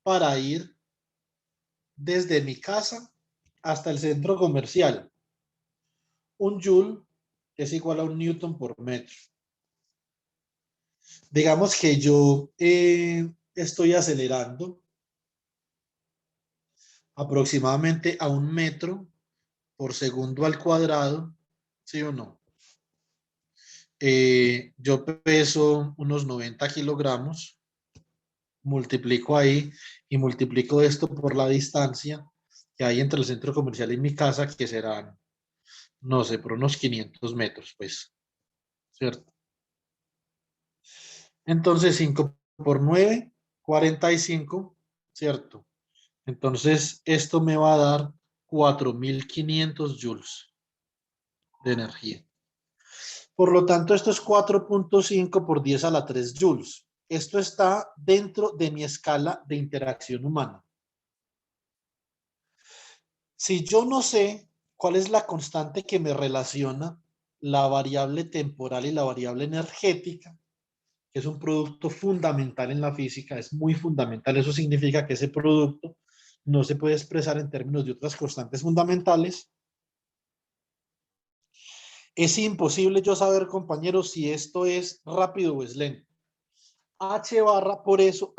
para ir desde mi casa hasta el centro comercial. Un joule es igual a un newton por metro. Digamos que yo estoy acelerando aproximadamente a 1 metro por segundo al cuadrado, ¿sí o no? Yo peso unos 90 kilogramos, multiplico ahí y multiplico esto por la distancia que hay entre el centro comercial y mi casa, que serán, no sé, por unos 500 metros, pues, ¿cierto? Entonces 5 por 9, 45, ¿cierto? Entonces esto me va a dar 4.500 joules de energía. Por lo tanto, esto es 4.5 por 10 a la 3 joules. Esto está dentro de mi escala de interacción humana. Si yo no sé cuál es la constante que me relaciona la variable temporal y la variable energética, que es un producto fundamental en la física, es muy fundamental. Eso significa que ese producto no se puede expresar en términos de otras constantes fundamentales. Es imposible yo saber, compañeros, si esto es rápido o es lento. H barra, por eso,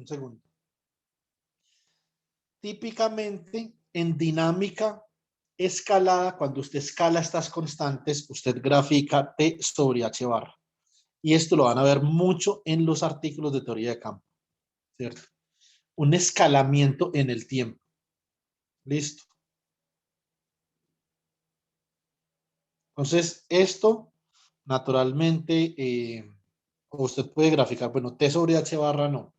segundo. Típicamente en dinámica escalada, cuando usted escala estas constantes, usted grafica T sobre H barra. Y esto lo van a ver mucho en los artículos de teoría de campo, ¿cierto? Un escalamiento en el tiempo. Listo. Entonces, esto, naturalmente, usted puede graficar, bueno, T sobre H barra no.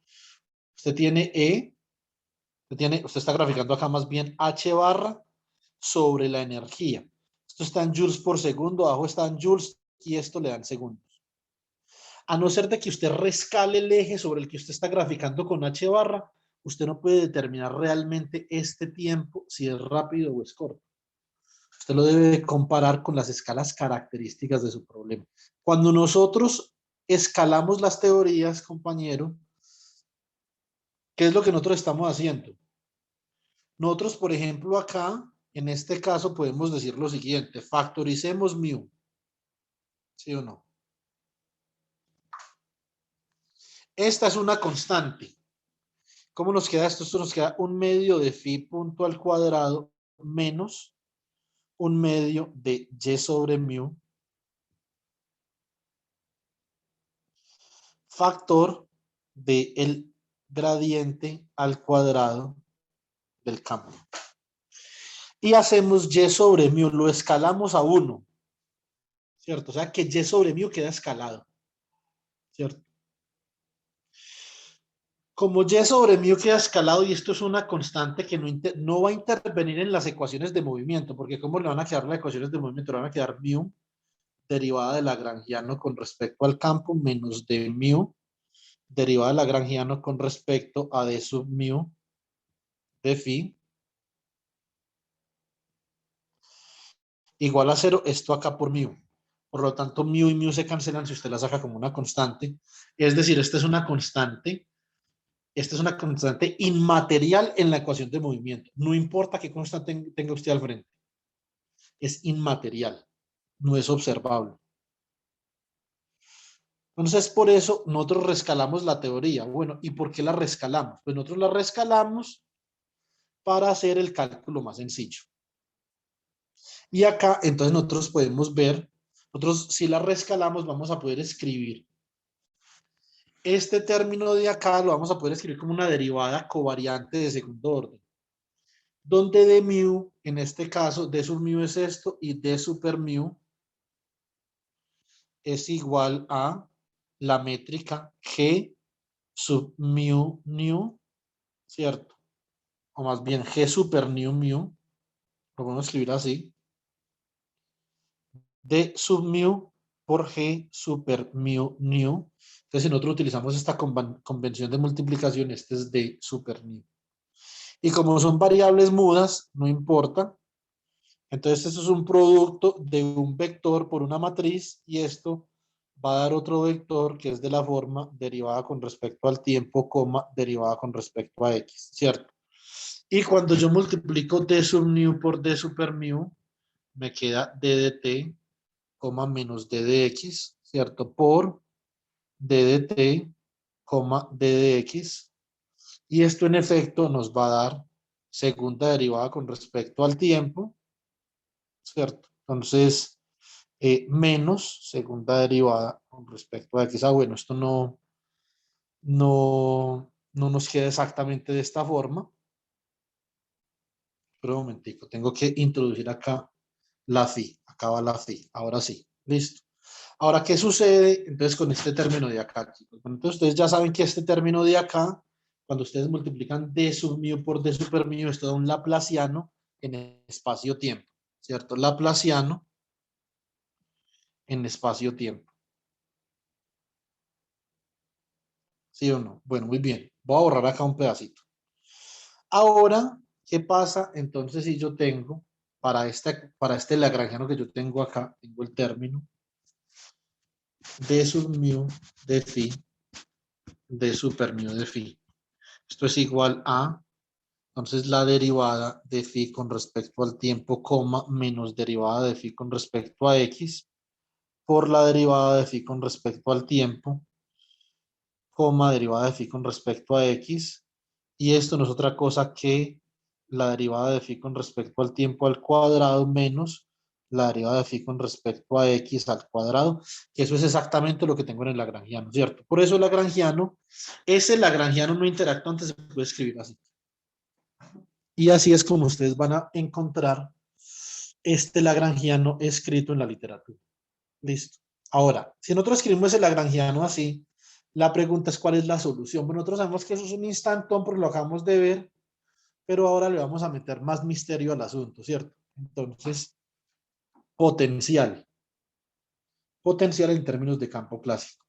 Usted tiene usted está graficando acá más bien H barra sobre la energía. Esto está en joules por segundo, abajo está en joules y esto le dan segundos. A no ser de que usted rescale el eje sobre el que usted está graficando con H barra, usted no puede determinar realmente este tiempo si es rápido o es corto. Usted lo debe comparar con las escalas características de su problema. Cuando nosotros escalamos las teorías, compañero, ¿qué es lo que nosotros estamos haciendo? Nosotros, por ejemplo, acá, en este caso, podemos decir lo siguiente: factoricemos mu. ¿Sí o no? Esta es una constante. ¿Cómo nos queda esto? Esto nos queda 1/2 de phi punto al cuadrado menos 1/2 de y sobre mu factor del gradiente al cuadrado del campo. Y hacemos y sobre mu, lo escalamos a 1, ¿cierto? O sea que y sobre mu queda escalado, ¿cierto? Como y sobre mu queda escalado y esto es una constante que no va a intervenir en las ecuaciones de movimiento, porque ¿cómo le van a quedar las ecuaciones de movimiento? Le van a quedar mu derivada de Lagrangiano con respecto al campo menos de mu derivada de Lagrangiano con respecto a d sub mu de phi igual a 0, esto acá por mu. Por lo tanto, mu y mu se cancelan si usted la saca como una constante. Es decir, esta es una constante inmaterial en la ecuación de movimiento. No importa qué constante tenga usted al frente. Es inmaterial, no es observable. Entonces, por eso nosotros rescalamos la teoría. Bueno, ¿y por qué la rescalamos? Pues nosotros la rescalamos para hacer el cálculo más sencillo. Y acá, entonces nosotros podemos ver, nosotros si la rescalamos vamos a poder escribir este término de acá, lo vamos a poder escribir como una derivada covariante de segundo orden, donde d mu, en este caso, d sub mu es esto y d super mu es igual a la métrica g sub mu nu, ¿cierto? O más bien g super mu mu, lo podemos escribir así, d sub mu por g super mu nu. Entonces, si nosotros utilizamos esta convención de multiplicación, este es d super mu. Y como son variables mudas, no importa. Entonces, esto es un producto de un vector por una matriz y esto va a dar otro vector que es de la forma derivada con respecto al tiempo, coma, derivada con respecto a x, ¿cierto? Y cuando yo multiplico d sub mu por d super mu, me queda d de t, coma, menos d de x, ¿cierto? Por d de t, coma, d de x. Y esto en efecto nos va a dar segunda derivada con respecto al tiempo, ¿cierto? Entonces, menos segunda derivada con respecto a x. Ah, bueno, esto no nos queda exactamente de esta forma. Pero un momentico, tengo que introducir acá la phi. Acá va la phi. Ahora sí, listo. Ahora, ¿qué sucede entonces con este término de acá, chicos? Bueno, entonces ustedes ya saben que este término de acá, cuando ustedes multiplican d sub mu por d super mu, esto da un laplaciano en espacio-tiempo, ¿cierto? Laplaciano en espacio-tiempo. ¿Sí o no? Bueno, muy bien. Voy a borrar acá un pedacito. Ahora, ¿qué pasa entonces si yo tengo, para este lagrangiano que yo tengo acá, tengo el término d sub mu de phi, d super mu de phi? Esto es igual a, entonces, la derivada de phi con respecto al tiempo, coma, menos derivada de phi con respecto a x, por la derivada de phi con respecto al tiempo, coma, derivada de phi con respecto a x, y esto no es otra cosa que la derivada de phi con respecto al tiempo al cuadrado menos la derivada de phi con respecto a x al cuadrado, que eso es exactamente lo que tengo en el lagrangiano, ¿cierto? Por eso el lagrangiano, ese lagrangiano no interactuante se puede escribir así. Y así es como ustedes van a encontrar este lagrangiano escrito en la literatura. Listo. Ahora, si nosotros escribimos el lagrangiano así, la pregunta es cuál es la solución. Bueno, nosotros sabemos que eso es un instantón porque lo acabamos de ver, pero ahora le vamos a meter más misterio al asunto, ¿cierto? Entonces, potencial. Potencial en términos de campo clásico.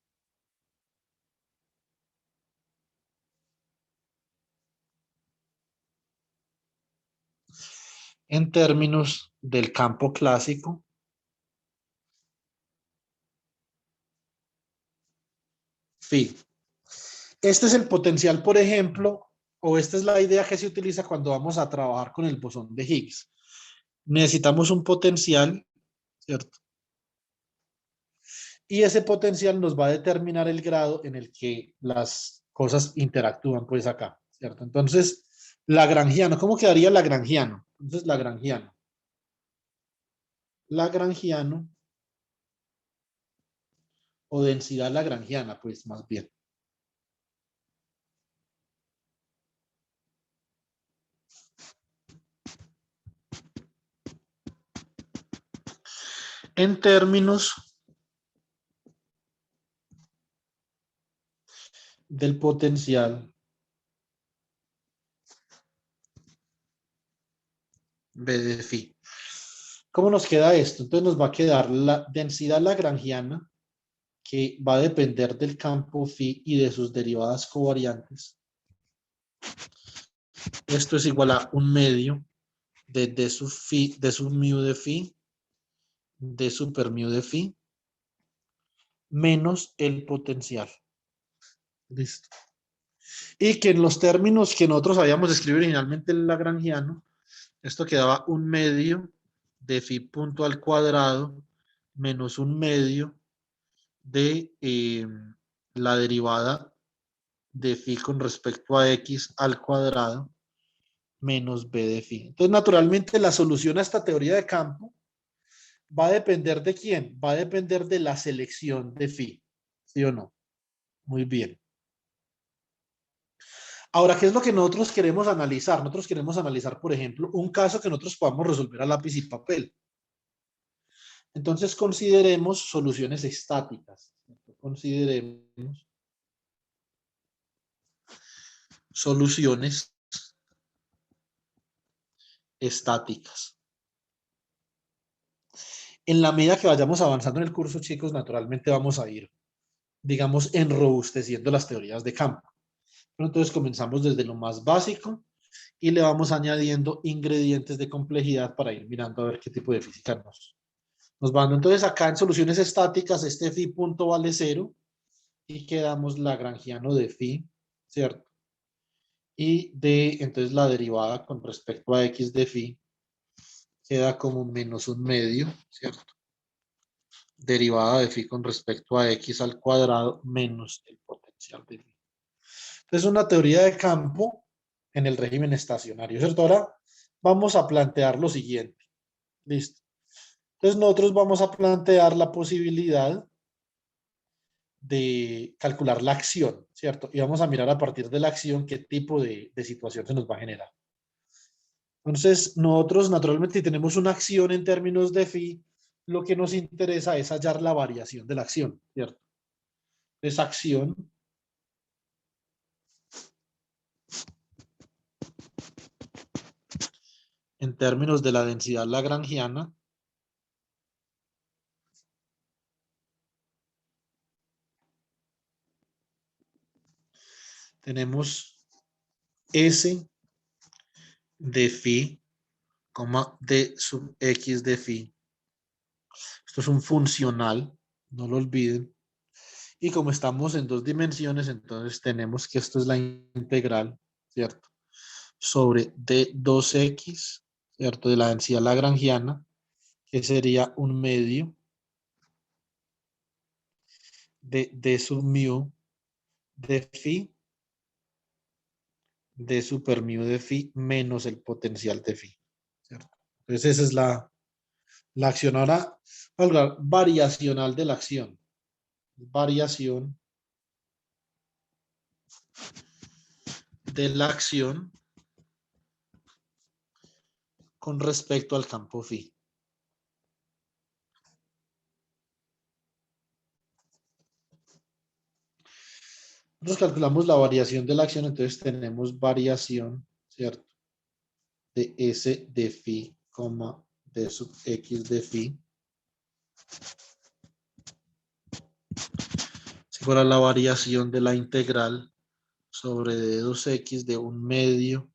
En términos del campo clásico, phi. Este es el potencial, por ejemplo, o esta es la idea que se utiliza cuando vamos a trabajar con el bosón de Higgs. Necesitamos un potencial, ¿cierto? Y ese potencial nos va a determinar el grado en el que las cosas interactúan, pues acá, ¿cierto? Entonces, lagrangiano, ¿cómo quedaría lagrangiano? Entonces, lagrangiano o densidad lagrangiana, pues más bien. En términos del potencial B de phi. ¿Cómo nos queda esto? Entonces nos va a quedar la densidad lagrangiana, que va a depender del campo phi y de sus derivadas covariantes. Esto es igual a un medio de d sub phi, d sub mu de phi, d super mu de phi, menos el potencial. Listo. Y que en los términos que nosotros habíamos escrito originalmente en lagrangiano, esto quedaba un medio de phi punto al cuadrado menos un medio de la derivada de phi con respecto a x al cuadrado menos b de phi. Entonces, naturalmente, la solución a esta teoría de campo va a depender de quién, va a depender de la selección de phi, ¿sí o no? Muy bien. Ahora, ¿qué es lo que nosotros queremos analizar? Nosotros queremos analizar, por ejemplo, un caso que nosotros podamos resolver a lápiz y papel. Entonces, consideremos soluciones estáticas. Consideremos soluciones estáticas. En la medida que vayamos avanzando en el curso, chicos, naturalmente vamos a ir, digamos, enrobusteciendo las teorías de campo. Pero entonces comenzamos desde lo más básico y le vamos añadiendo ingredientes de complejidad para ir mirando a ver qué tipo de física Nos van, entonces acá en soluciones estáticas, este phi punto vale 0 y quedamos lagrangiano de phi, ¿cierto? Y de, entonces la derivada con respecto a x de phi queda como menos un medio, ¿cierto? Derivada de phi con respecto a x al cuadrado menos el potencial de phi. Es una teoría de campo en el régimen estacionario, ¿cierto? Ahora vamos a plantear lo siguiente. Listo. Entonces nosotros vamos a plantear la posibilidad de calcular la acción, ¿cierto? Y vamos a mirar a partir de la acción qué tipo de situación se nos va a generar. Entonces, nosotros naturalmente si tenemos una acción en términos de phi, lo que nos interesa es hallar la variación de la acción, ¿cierto? Esa acción en términos de la densidad lagrangiana tenemos S de phi, D sub X de phi. Esto es un funcional, no lo olviden. Y como estamos en dos dimensiones, entonces tenemos que esto es la integral, ¿cierto? Sobre D2X, ¿cierto? De la densidad lagrangiana, que sería un medio de D sub mu de phi, D super mu de phi menos el potencial de phi, ¿cierto? Entonces esa es la acción. Ahora, variacional de la acción. Variación de la acción con respecto al campo phi. Nosotros calculamos la variación de la acción, entonces tenemos variación, ¿cierto? De S de phi, D sub X de phi. Si fuera la variación de la integral sobre D2X de un medio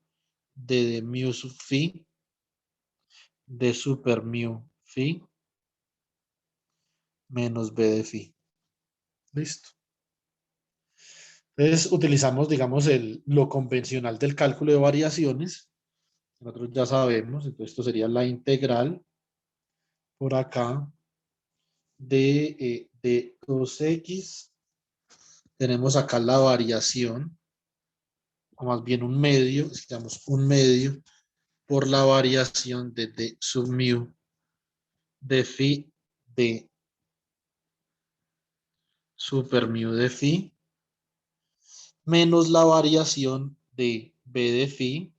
de mu sub phi, de super mu phi, menos B de phi. Listo. Entonces utilizamos, digamos, lo convencional del cálculo de variaciones. Nosotros ya sabemos, entonces esto sería la integral por acá de 2x. Tenemos acá la variación, o más bien un medio, digamos un medio por la variación de D sub mu de phi de super mu de phi menos la variación de B de phi,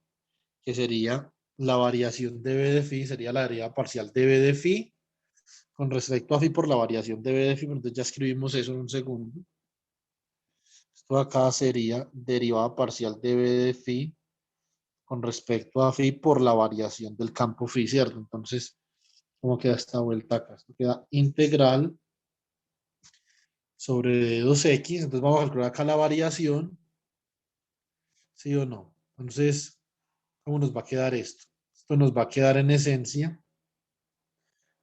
que sería la variación de B de phi, sería la derivada parcial de B de phi con respecto a phi por la variación de B de phi, entonces ya escribimos eso en un segundo. Esto acá sería derivada parcial de B de phi con respecto a phi por la variación del campo phi, ¿cierto? Entonces, ¿cómo queda esta vuelta acá? Esto queda integral sobre 2x, entonces vamos a calcular acá la variación, ¿sí o no? Entonces, ¿cómo nos va a quedar esto? Esto nos va a quedar en esencia,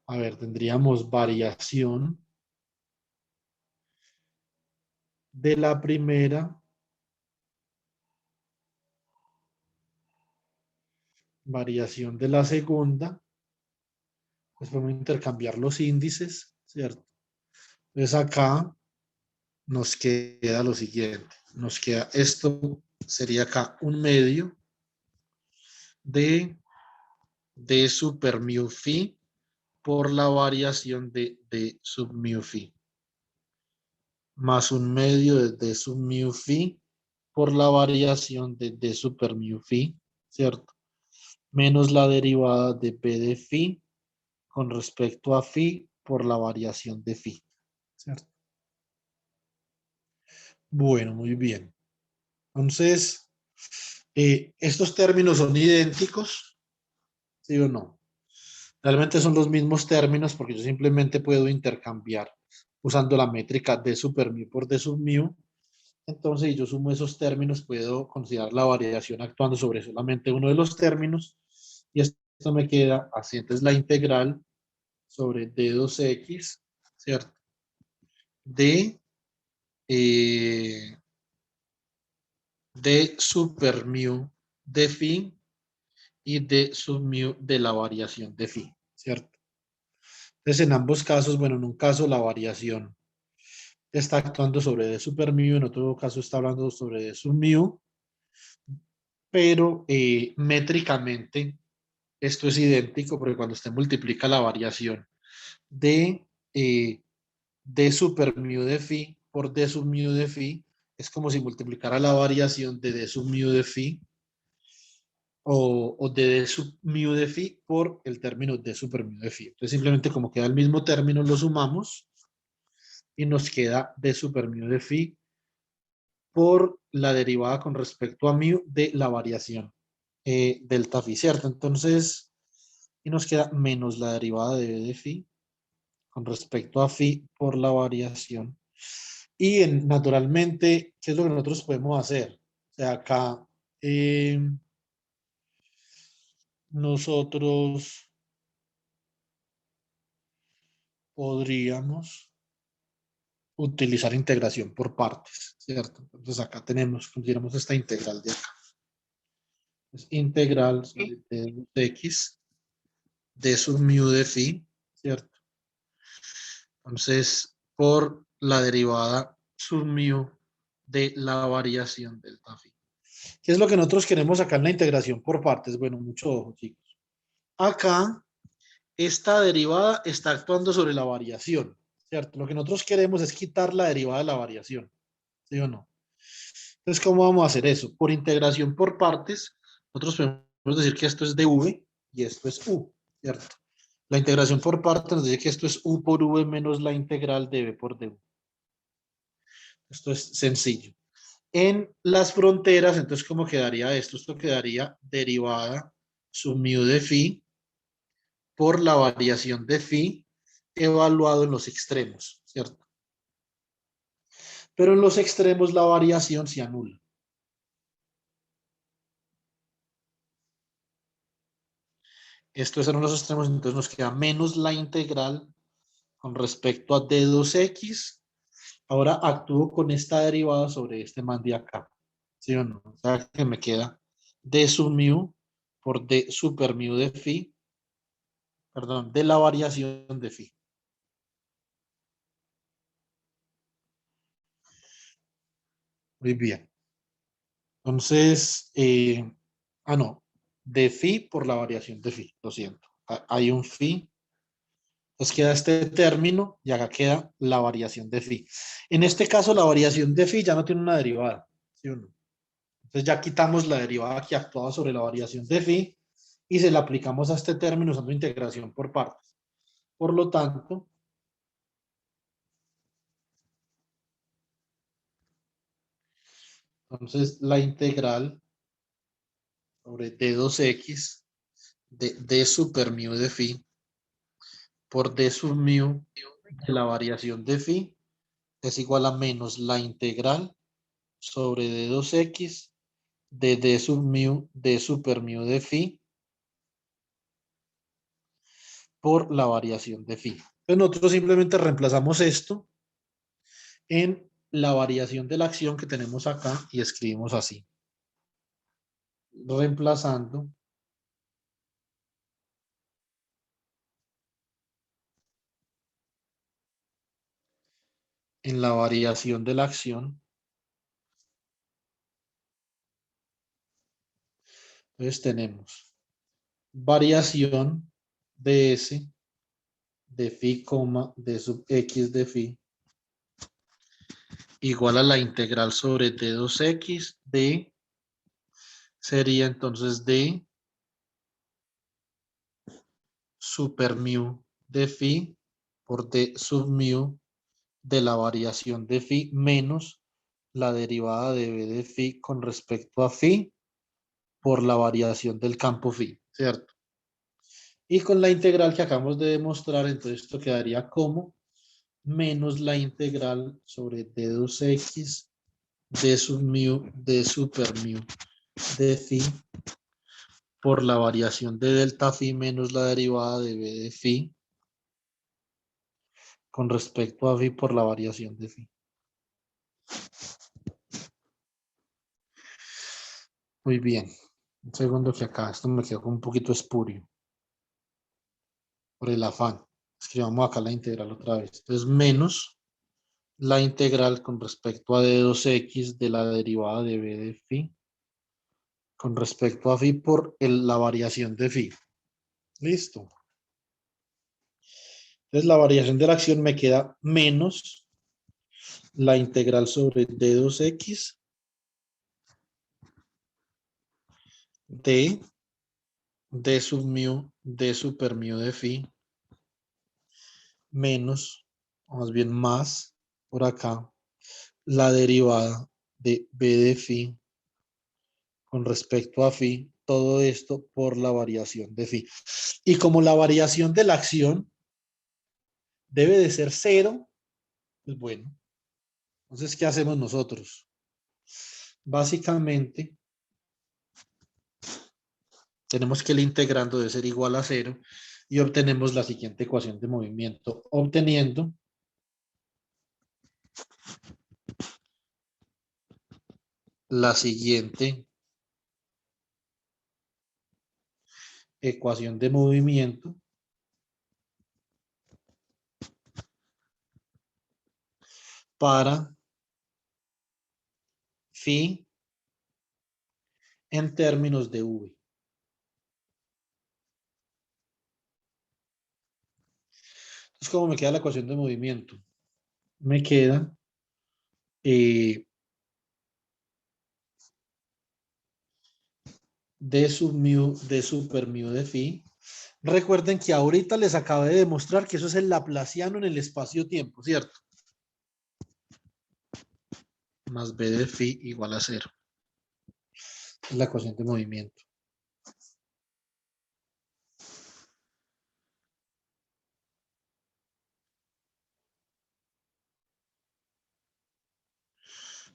a ver, tendríamos variación de la primera, variación de la segunda, pues podemos intercambiar los índices, ¿cierto? Entonces acá nos queda lo siguiente, nos queda esto, sería acá un medio de D super mu phi por la variación de D sub mu phi, más un medio de D sub mu phi por la variación de D super mu phi, ¿cierto? Menos la derivada de P de phi con respecto a phi por la variación de phi, ¿cierto? Bueno, muy bien. Entonces, estos términos son idénticos, ¿sí o no? Realmente son los mismos términos porque yo simplemente puedo intercambiar usando la métrica D super mu por D sub mu. Entonces, si yo sumo esos términos, puedo considerar la variación actuando sobre solamente uno de los términos y esto me queda así. Entonces, la integral sobre D2X, ¿cierto? De super mu de phi y de sub mu de la variación de phi, ¿cierto? Entonces, en ambos casos, bueno, en un caso la variación está actuando sobre D super mu, en otro caso está hablando sobre D sub mu, pero métricamente esto es idéntico porque cuando usted multiplica la variación de D super mu de phi por D sub mu de phi, es como si multiplicara la variación de D sub mu de phi o de D sub mu de phi por el término D super mu de phi. Entonces simplemente como queda el mismo término lo sumamos y nos queda D super mu de phi por la derivada con respecto a mu de la variación delta phi, ¿cierto? Entonces, y nos queda menos la derivada de B de phi con respecto a phi por la variación. Y naturalmente, ¿qué es lo que nosotros podemos hacer? O sea, acá nosotros podríamos utilizar integración por partes, ¿cierto? Entonces acá tenemos, consideramos esta integral de acá. Es integral sobre d de x de sub mu de phi, ¿cierto? Entonces, por la derivada sub mu de la variación delta phi. ¿Qué es lo que nosotros queremos acá en la integración por partes? Bueno, mucho ojo, chicos. Acá, esta derivada está actuando sobre la variación, ¿cierto? Lo que nosotros queremos es quitar la derivada de la variación, ¿sí o no? Entonces, ¿cómo vamos a hacer eso? Por integración por partes, nosotros podemos decir que esto es dv y esto es u, ¿cierto? La integración por partes nos dice que esto es u por v menos la integral de v por dv. Esto es sencillo. En las fronteras, entonces, ¿cómo quedaría esto? Esto quedaría derivada sub mu de phi por la variación de phi evaluado en los extremos, ¿cierto? Pero en los extremos la variación se anula. Esto es en los extremos, entonces nos queda menos la integral con respecto a d2x. Ahora actúo con esta derivada sobre este man de acá. ¿Sí o no? O sea que me queda d sub mu por d super mu de phi, perdón, de la variación de phi. Muy bien. Entonces, no, de phi por la variación de phi, lo siento. Hay un phi. Entonces queda este término y acá queda la variación de phi. En este caso, la variación de phi ya no tiene una derivada, ¿sí o no? Entonces ya quitamos la derivada que actuaba sobre la variación de phi y se la aplicamos a este término usando integración por partes. Por lo tanto, entonces la integral sobre d2x de d super mu de phi por d sub mu de la variación de phi es igual a menos la integral sobre d2x de d sub mu de super mu de phi por la variación de phi. Entonces nosotros simplemente reemplazamos esto en la variación de la acción que tenemos acá y escribimos así. Reemplazando en la variación de la acción. Entonces tenemos variación de S de phi, de sub x de phi igual a la integral sobre d2x de sería entonces d super mu de phi por d sub mu de la variación de phi menos la derivada de b de phi con respecto a phi por la variación del campo phi, ¿cierto? Y con la integral que acabamos de demostrar, entonces esto quedaría como menos la integral sobre d2x de sub mu de super mu de phi por la variación de delta phi menos la derivada de b de phi con respecto a phi por la variación de phi. Muy bien. Un segundo que acá, esto me quedó un poquito espurio. Por el afán. Escribamos acá la integral otra vez. Entonces, menos la integral con respecto a d2x de la derivada de b de phi con respecto a phi por la variación de phi. Listo. Entonces, la variación de la acción me queda menos la integral sobre d2x de d sub mu, d super mu de phi, menos, o más bien más, por acá, la derivada de b de phi con respecto a phi, todo esto por la variación de phi. Y como la variación de la acción debe de ser cero, pues bueno, entonces, ¿qué hacemos nosotros? Básicamente, tenemos que el integrando debe ser igual a cero y obtenemos la siguiente ecuación de movimiento, obteniendo la siguiente ecuación de movimiento para phi en términos de v. Entonces, ¿cómo me queda la ecuación de movimiento? Me queda d sub mu, d super mu de phi. Recuerden que ahorita les acabé de demostrar que eso es el laplaciano en el espacio-tiempo, ¿cierto? Más b de phi igual a cero. Es la ecuación de movimiento.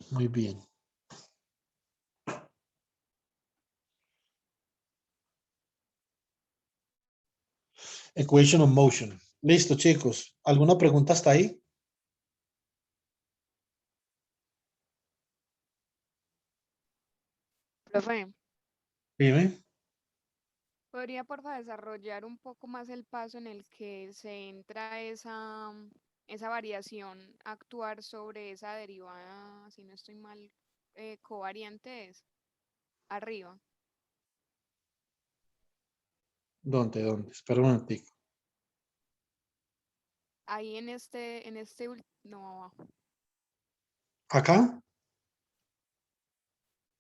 Muy bien. Equation of motion. Listo, chicos. ¿Alguna pregunta hasta ahí? Profe, Dime. ¿podría porfa desarrollar un poco más el paso en el que se entra esa variación a actuar sobre esa derivada, si no estoy mal, covariante es arriba? ¿Dónde? ¿Dónde? Espera un momentico. Ahí no, abajo. ¿Acá?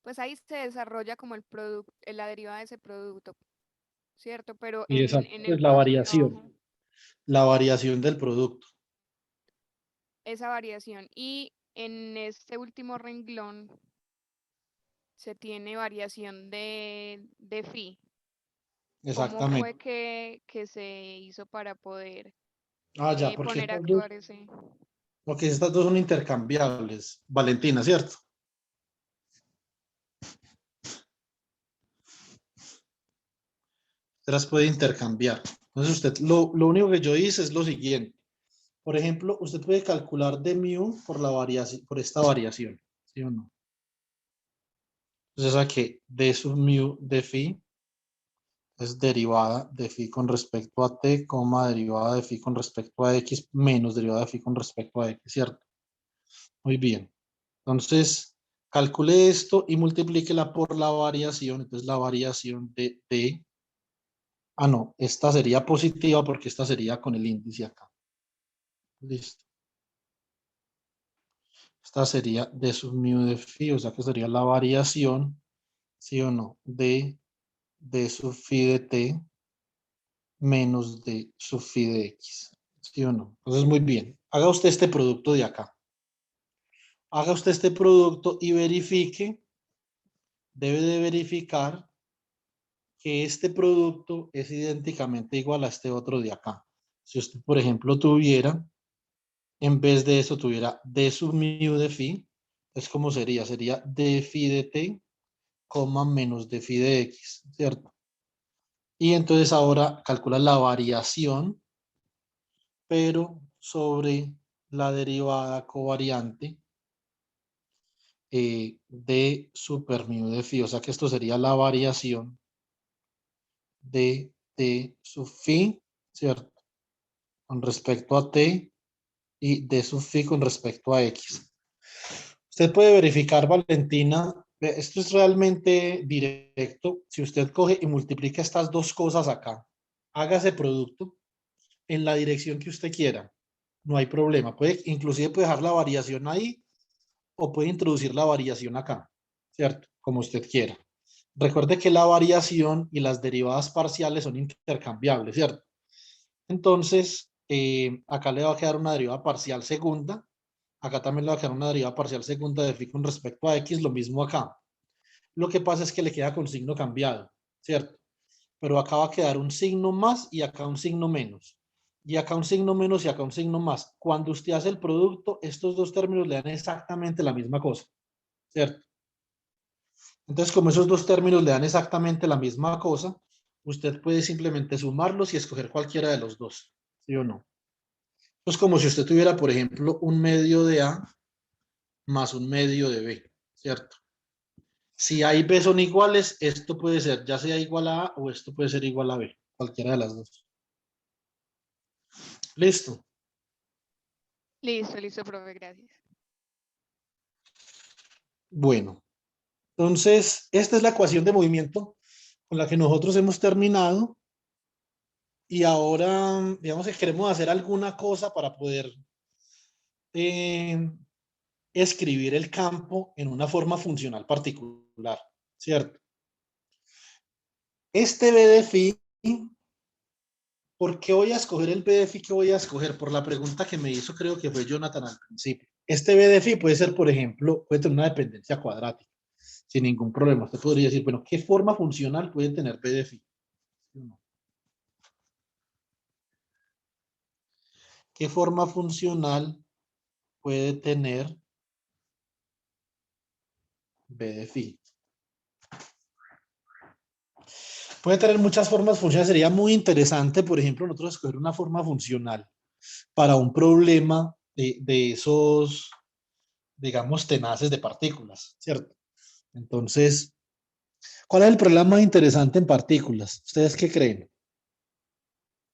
Pues ahí se desarrolla como el producto, la derivada de ese producto, ¿cierto? Pero Y exacto. en el Es la paso de abajo, variación. La variación del producto. esa variación. Y en este último renglón se tiene variación de phi. ¿Cómo fue Exactamente. que se hizo para poder Ah, ya, porque poner a estas dos, actuar ese? porque estas dos son intercambiables. Valentina, ¿cierto? Usted las puede intercambiar. Entonces usted, lo único que yo hice es lo siguiente. Por ejemplo, usted puede calcular de mu por la variación, por esta variación, ¿sí o no? Entonces aquí d sub mu de phi es derivada de phi con respecto a t, derivada de phi con respecto a x, menos derivada de phi con respecto a x, ¿cierto? Muy bien. Entonces, calcule esto y multiplíquela por la variación. Entonces, la variación de t. Ah, no, esta sería positiva porque esta sería con el índice acá. Listo. Esta sería d sub mu de phi, o sea que sería la variación, ¿sí o no? De d sub phi de t menos d sub phi de x, ¿sí o no? Entonces, muy bien. Haga usted este producto de acá. Haga usted este producto y verifique, debe de verificar que este producto es idénticamente igual a este otro de acá. Si usted, por ejemplo, tuviera, en vez de eso, tuviera d sub mu de phi, es como sería, sería d phi de t, coma menos d phi de x, ¿cierto? Y entonces ahora calcula la variación, pero sobre la derivada covariante de super mu de phi. O sea que esto sería la variación de t sub phi, ¿cierto? Con respecto a t y d sub phi con respecto a x. Usted puede verificar, Valentina, esto es realmente directo. Si usted coge y multiplica estas dos cosas acá, haga ese producto en la dirección que usted quiera. No hay problema. Inclusive puede dejar la variación ahí o puede introducir la variación acá, ¿cierto? Como usted quiera. Recuerde que la variación y las derivadas parciales son intercambiables, ¿cierto? Entonces, acá le va a quedar una derivada parcial segunda. Acá también le va a quedar una derivada parcial segunda de phi con respecto a x, lo mismo acá. Lo que pasa es que le queda con signo cambiado, ¿cierto? Pero acá va a quedar un signo más y acá un signo menos. Y acá un signo menos y acá un signo más. Cuando usted hace el producto, estos dos términos le dan exactamente la misma cosa, ¿cierto? Entonces, como esos dos términos le dan exactamente la misma cosa, usted puede simplemente sumarlos y escoger cualquiera de los dos, ¿sí o no? Es como si usted tuviera, por ejemplo, un medio de A más un medio de B, ¿cierto? Si A y B son iguales, esto puede ser ya sea igual a A o esto puede ser igual a B, cualquiera de las dos. Listo. Listo, listo, profe, gracias. Bueno, entonces esta es la ecuación de movimiento con la que nosotros hemos terminado y ahora, digamos que queremos hacer alguna cosa para poder eh, escribir el campo en una forma funcional particular, ¿cierto? Este B de phi, ¿por qué voy a escoger el B de phi que voy a escoger? Por la pregunta que me hizo, creo que fue Jonathan al principio. Este B de phi puede ser, por ejemplo, puede tener una dependencia cuadrática, sin ningún problema. Usted podría decir, bueno, ¿qué forma funcional puede tener B de phi? ¿Qué forma funcional puede tener B de phi? Puede tener muchas formas funcionales. Sería muy interesante, por ejemplo, nosotros escoger una forma funcional para un problema de esos, digamos, tenaces de partículas, ¿cierto? Entonces, ¿cuál es el problema más interesante en partículas? ¿Ustedes qué creen?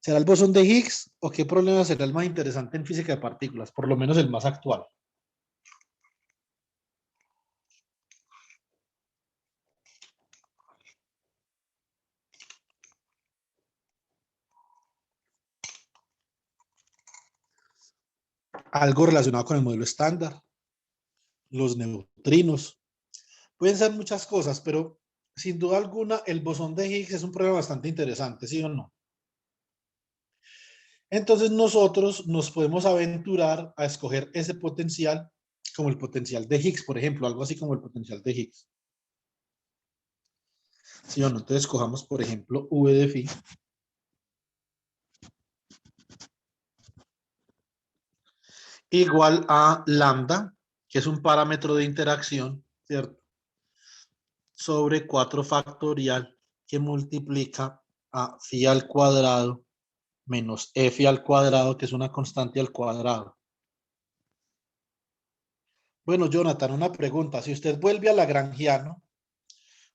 ¿Será el bosón de Higgs o qué problema será el más interesante en física de partículas? Por lo menos el más actual. Algo relacionado con el modelo estándar, los neutrinos. Pueden ser muchas cosas, pero sin duda alguna el bosón de Higgs es un problema bastante interesante, ¿sí o no? Entonces nosotros nos podemos aventurar a escoger ese potencial como el potencial de Higgs, por ejemplo, algo así como el potencial de Higgs. ¿Sí o no? Entonces escojamos, por ejemplo, V de phi igual a lambda, que es un parámetro de interacción, ¿cierto? Sobre 4 factorial que multiplica a phi al cuadrado menos f al cuadrado, que es una constante al cuadrado. Bueno, Jonathan, una pregunta. Si usted vuelve al lagrangiano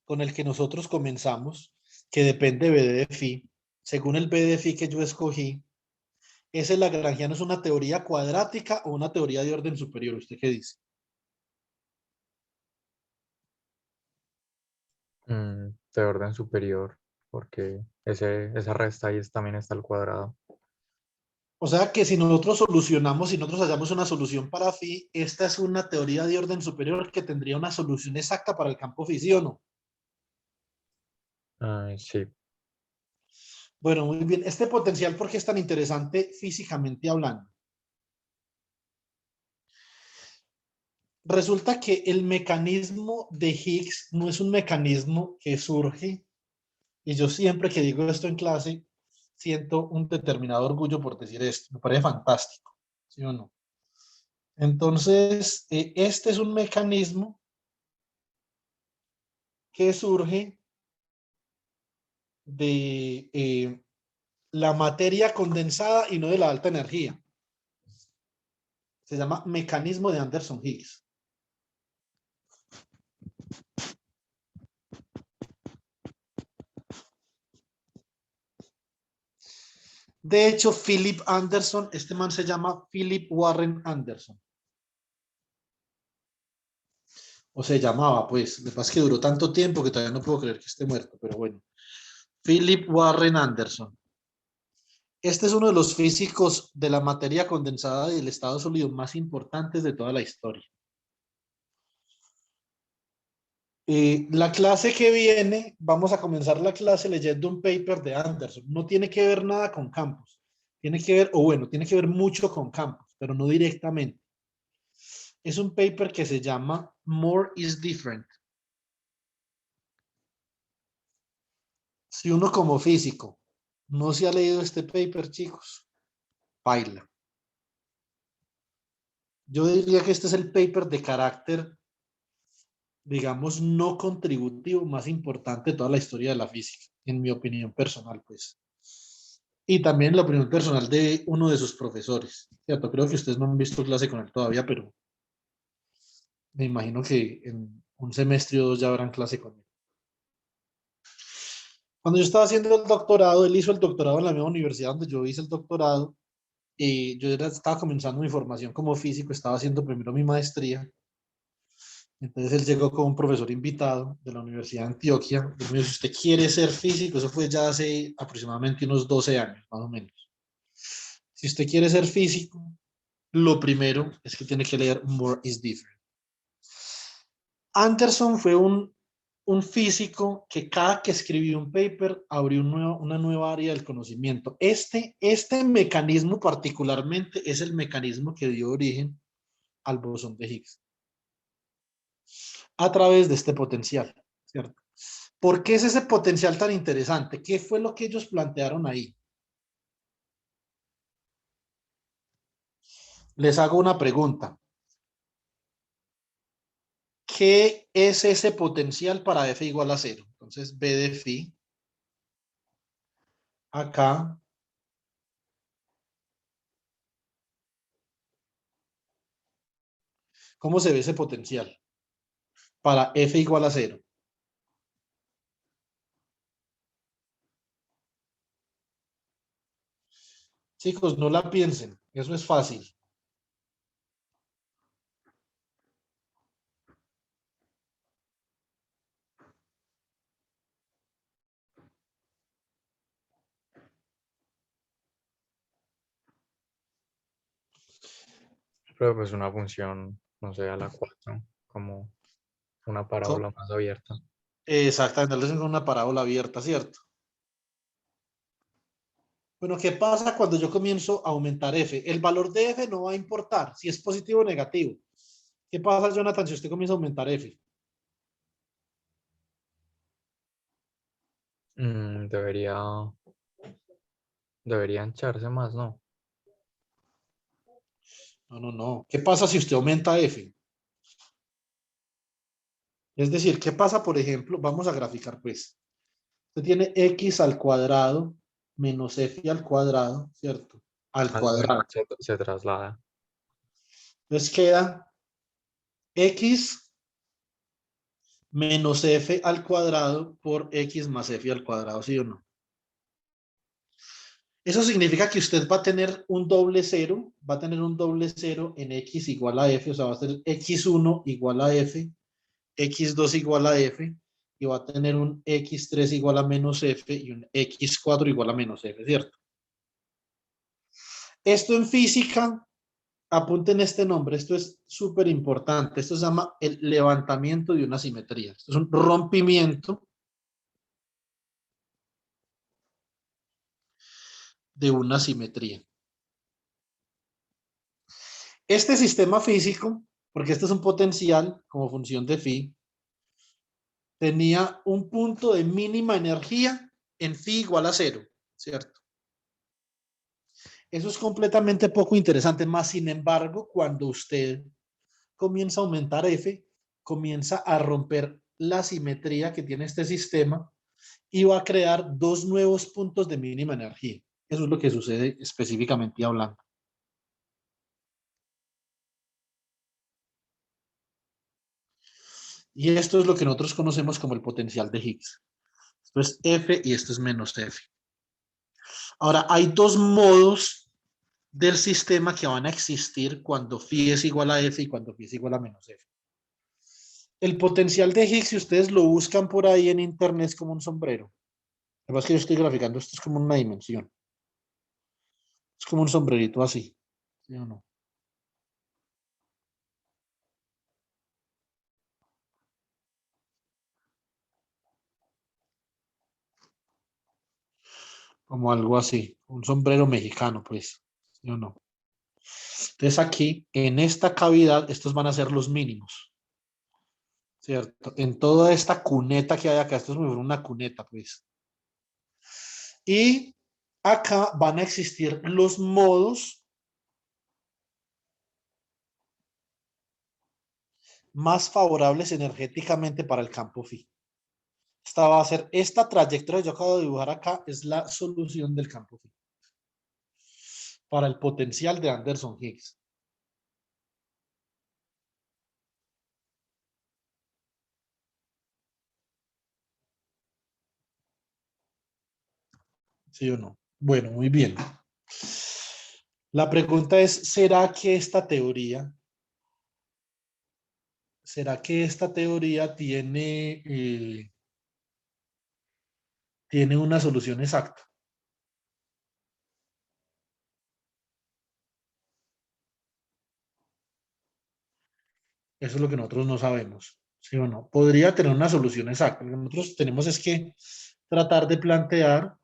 con el que nosotros comenzamos, que depende B de phi, según el B de phi que yo escogí, ¿ese lagrangiano es una teoría cuadrática o una teoría de orden superior? ¿Usted qué dice? De orden superior, porque esa resta ahí también está al cuadrado. O sea que si nosotros solucionamos, si nosotros hallamos una solución para phi, esta es una teoría de orden superior que tendría una solución exacta para el campo phi, ¿sí o no? Sí. Bueno, muy bien. Este potencial, ¿por qué es tan interesante físicamente hablando? Resulta que el mecanismo de Higgs no es un mecanismo que surge, y yo siempre que digo esto en clase, siento un determinado orgullo por decir esto. Me parece fantástico, ¿sí o no? Entonces, este es un mecanismo que surge de la materia condensada y no de la alta energía. Se llama Mecanismo de Anderson-Higgs. De hecho, Philip Anderson, este man se llama Philip Warren Anderson. O se llamaba, pues. Lo que pasa es que duró tanto tiempo que todavía no puedo creer que esté muerto, pero bueno. Philip Warren Anderson. Este es uno de los físicos de la materia condensada y del estado sólido más importantes de toda la historia. La clase que viene, vamos a comenzar la clase leyendo un paper de Anderson. No tiene que ver nada con campos. Tiene que ver, o bueno, tiene que ver mucho con campos, pero no directamente. Es un paper que se llama More is Different. Si uno como físico no se ha leído este paper, chicos, baila. Yo diría que este es el paper de carácter, digamos, no contributivo más importante de toda la historia de la física, en mi opinión personal, pues. Y también la opinión personal de uno de sus profesores, ¿cierto? Creo que ustedes no han visto clase con él todavía, pero me imagino que en un semestre o dos ya habrán clase con él. Cuando yo estaba haciendo el doctorado, él hizo el doctorado en la misma universidad donde yo hice el doctorado, y yo estaba comenzando mi formación como físico, estaba haciendo primero mi maestría. Entonces él llegó con un profesor invitado de la Universidad de Antioquia. Y me dijo, si usted quiere ser físico, eso fue ya hace aproximadamente unos 12 años, más o menos. Si usted quiere ser físico, lo primero es que tiene que leer More is Different. Anderson fue un físico que cada que escribió un paper abrió una nueva área del conocimiento. Este mecanismo particularmente es el mecanismo que dio origen al bosón de Higgs a través de este potencial, ¿cierto? ¿Por qué es ese potencial tan interesante? ¿Qué fue lo que ellos plantearon ahí? Les hago una pregunta. ¿Qué es ese potencial para F igual a 0? Entonces, B de phi. Acá. ¿Cómo se ve ese potencial para F igual a 0? Chicos, no la piensen. Eso es fácil. Pero pues una función, no sé, a la 4, como una parábola más abierta. Exactamente, es una parábola abierta, ¿cierto? Bueno, ¿qué pasa cuando yo comienzo a aumentar F? El valor de F no va a importar si es positivo o negativo. ¿Qué pasa, Jonathan, si usted comienza a aumentar F? Debería hincharse más, ¿no? No. ¿Qué pasa si usted aumenta F? Es decir, ¿qué pasa, por ejemplo? Vamos a graficar, pues. Usted tiene X al cuadrado menos F al cuadrado, ¿cierto? Al cuadrado. Se traslada. Entonces queda X menos F al cuadrado por X más F al cuadrado, ¿sí o no? Eso significa que usted va a tener un doble cero, va a tener un doble cero en X igual a F, o sea, va a ser X1 igual a F, X2 igual a F, y va a tener un X3 igual a menos F y un X4 igual a menos F, ¿cierto? Esto en física, apunten este nombre, esto es súper importante, esto se llama el levantamiento de una simetría, esto es un rompimiento de una simetría. Este sistema físico, porque este es un potencial como función de phi, tenía un punto de mínima energía en phi igual a 0, ¿cierto? Eso es completamente poco interesante, más sin embargo, cuando usted comienza a aumentar F, comienza a romper la simetría que tiene este sistema y va a crear dos nuevos puntos de mínima energía. Eso es lo que sucede específicamente hablando. Y esto es lo que nosotros conocemos como el potencial de Higgs. Esto es F y esto es menos F. Ahora, hay dos modos del sistema que van a existir cuando phi es igual a F y cuando phi es igual a menos F. El potencial de Higgs, si ustedes lo buscan por ahí en internet, es como un sombrero. Lo que pasa es que yo estoy graficando, esto es como una dimensión. Es como un sombrerito así. ¿Sí o no? Como algo así. Un sombrero mexicano, pues. ¿Sí o no? Entonces aquí, en esta cavidad, estos van a ser los mínimos. ¿Cierto? En toda esta cuneta que hay acá, esto es muy una cuneta, pues. Y acá van a existir los modos más favorables energéticamente para el campo phi. Esta va a ser, esta trayectoria que yo acabo de dibujar acá es la solución del campo phi para el potencial de Anderson Higgs. ¿Sí o no? Bueno, muy bien. La pregunta es, ¿será que esta teoría tiene una solución exacta? Eso es lo que nosotros no sabemos, ¿sí o no? Podría tener una solución exacta. Lo que nosotros tenemos es que tratar de plantear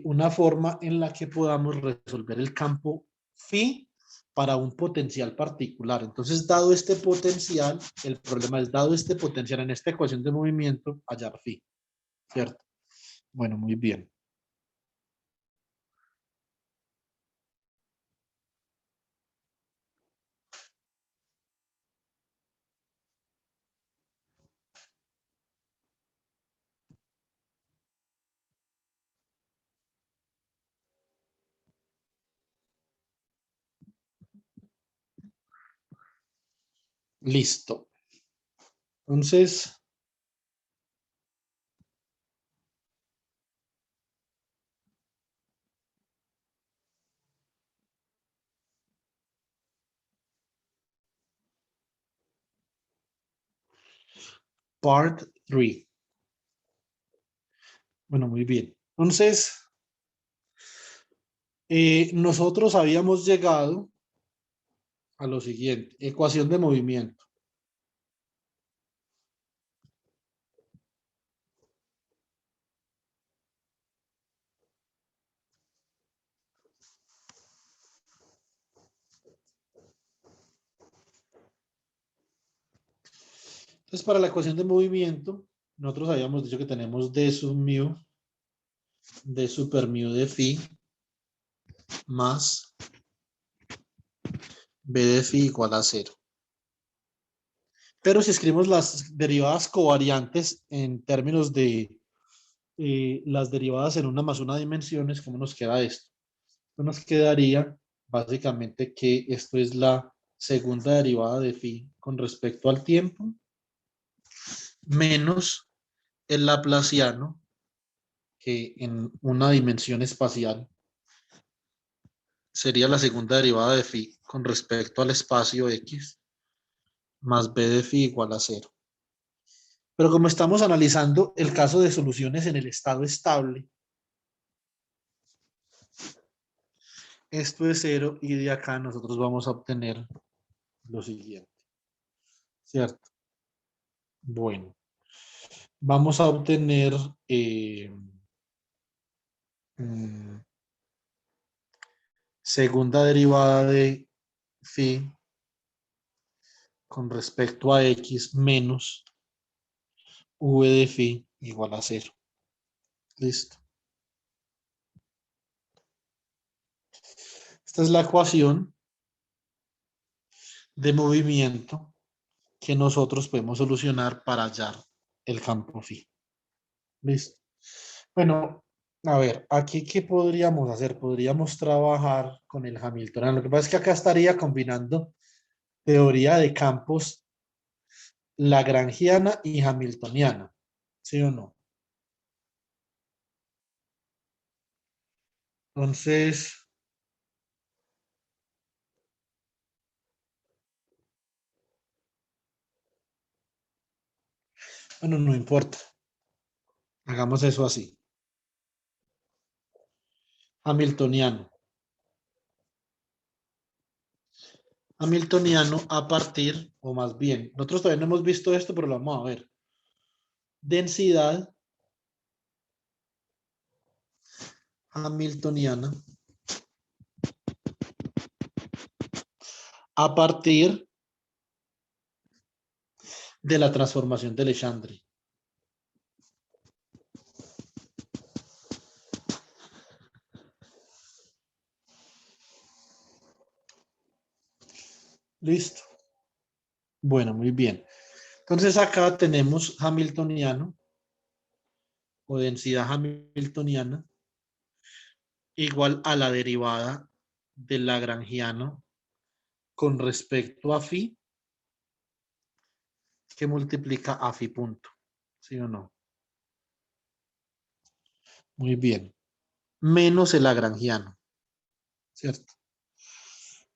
una forma en la que podamos resolver el campo phi para un potencial particular. Entonces, dado este potencial, el problema es, dado este potencial en esta ecuación de movimiento, hallar phi, ¿cierto? Bueno, muy bien. Listo. Entonces, part 3. Bueno, muy bien. Entonces, nosotros habíamos llegado a lo siguiente, ecuación de movimiento. Entonces, para la ecuación de movimiento, nosotros habíamos dicho que tenemos d sub mu, d super mu de phi, más b de phi igual a 0. Pero si escribimos las derivadas covariantes en términos de las derivadas en una más una dimensiones, ¿cómo nos queda esto? Esto nos quedaría básicamente que esto es la segunda derivada de phi con respecto al tiempo, menos el laplaciano, que en una dimensión espacial sería la segunda derivada de phi con respecto al espacio x, más b de phi igual a 0. Pero como estamos analizando el caso de soluciones en el estado estable, esto es 0 y de acá nosotros vamos a obtener lo siguiente, ¿cierto? Bueno, vamos a obtener segunda derivada de phi con respecto a x menos v de phi igual a 0. Listo. Esta es la ecuación de movimiento que nosotros podemos solucionar para hallar el campo phi. Listo. Bueno, a ver, aquí ¿qué podríamos hacer? Podríamos trabajar con el Hamiltoniano. Lo que pasa es que acá estaría combinando teoría de campos lagrangiana y hamiltoniana, ¿sí o no? Entonces, bueno, no importa. Hagamos eso así. Hamiltoniano. Hamiltoniano a partir, o más bien, nosotros todavía no hemos visto esto, pero lo vamos a ver. Densidad hamiltoniana a partir de la transformación de Legendre. Listo. Bueno, muy bien. Entonces acá tenemos hamiltoniano o densidad hamiltoniana igual a la derivada del lagrangiano con respecto a phi que multiplica a phi punto. ¿Sí o no? Muy bien. Menos el lagrangiano. ¿Cierto?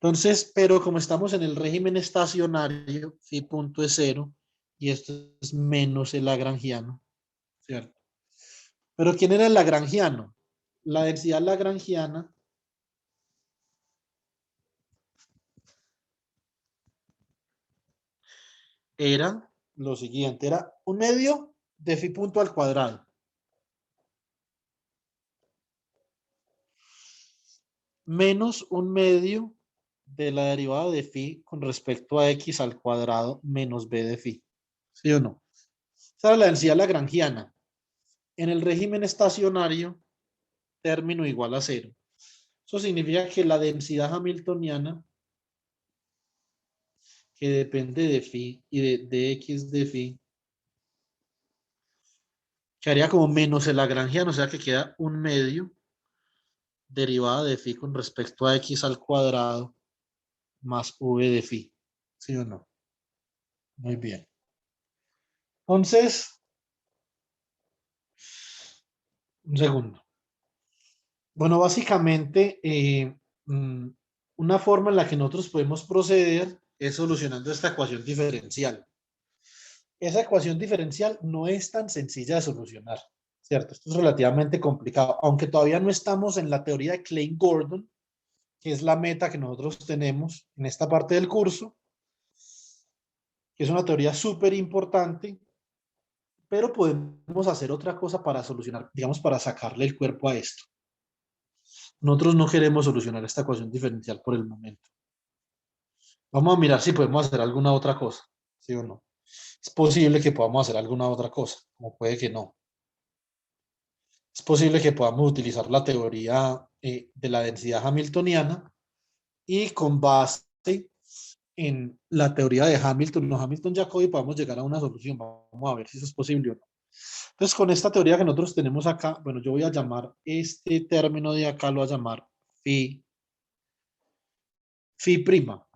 Entonces, pero como estamos en el régimen estacionario, phi punto es 0 y esto es menos el lagrangiano. ¿Cierto? Pero ¿quién era el lagrangiano? La densidad lagrangiana era lo siguiente, era un medio de phi punto al cuadrado. Menos un medio de la derivada de phi con respecto a x al cuadrado menos b de phi. ¿Sí o no? Esa era la densidad lagrangiana. En el régimen estacionario, término igual a 0. Eso significa que la densidad hamiltoniana, que depende de phi y de x de phi, quedaría como menos el lagrangiano, o sea que queda un medio derivada de phi con respecto a x al cuadrado más v de phi. ¿Sí o no? Muy bien. Entonces, un segundo. Bueno, básicamente, una forma en la que nosotros podemos proceder es solucionando esta ecuación diferencial. Esa ecuación diferencial no es tan sencilla de solucionar, ¿cierto? Esto es relativamente complicado, aunque todavía no estamos en la teoría de Klein-Gordon, que es la meta que nosotros tenemos en esta parte del curso, que es una teoría súper importante, pero podemos hacer otra cosa para solucionar, digamos, para sacarle el cuerpo a esto. Nosotros no queremos solucionar esta ecuación diferencial por el momento. Vamos a mirar si podemos hacer alguna otra cosa, ¿sí o no? Es posible que podamos hacer alguna otra cosa, como puede que no. Es posible que podamos utilizar la teoría de la densidad hamiltoniana y con base en la teoría de Hamilton o Hamilton-Jacobi podamos llegar a una solución. Vamos a ver si eso es posible o no. Entonces, con esta teoría que nosotros tenemos acá, bueno, yo voy a llamar este término de acá, lo voy a llamar phi prima.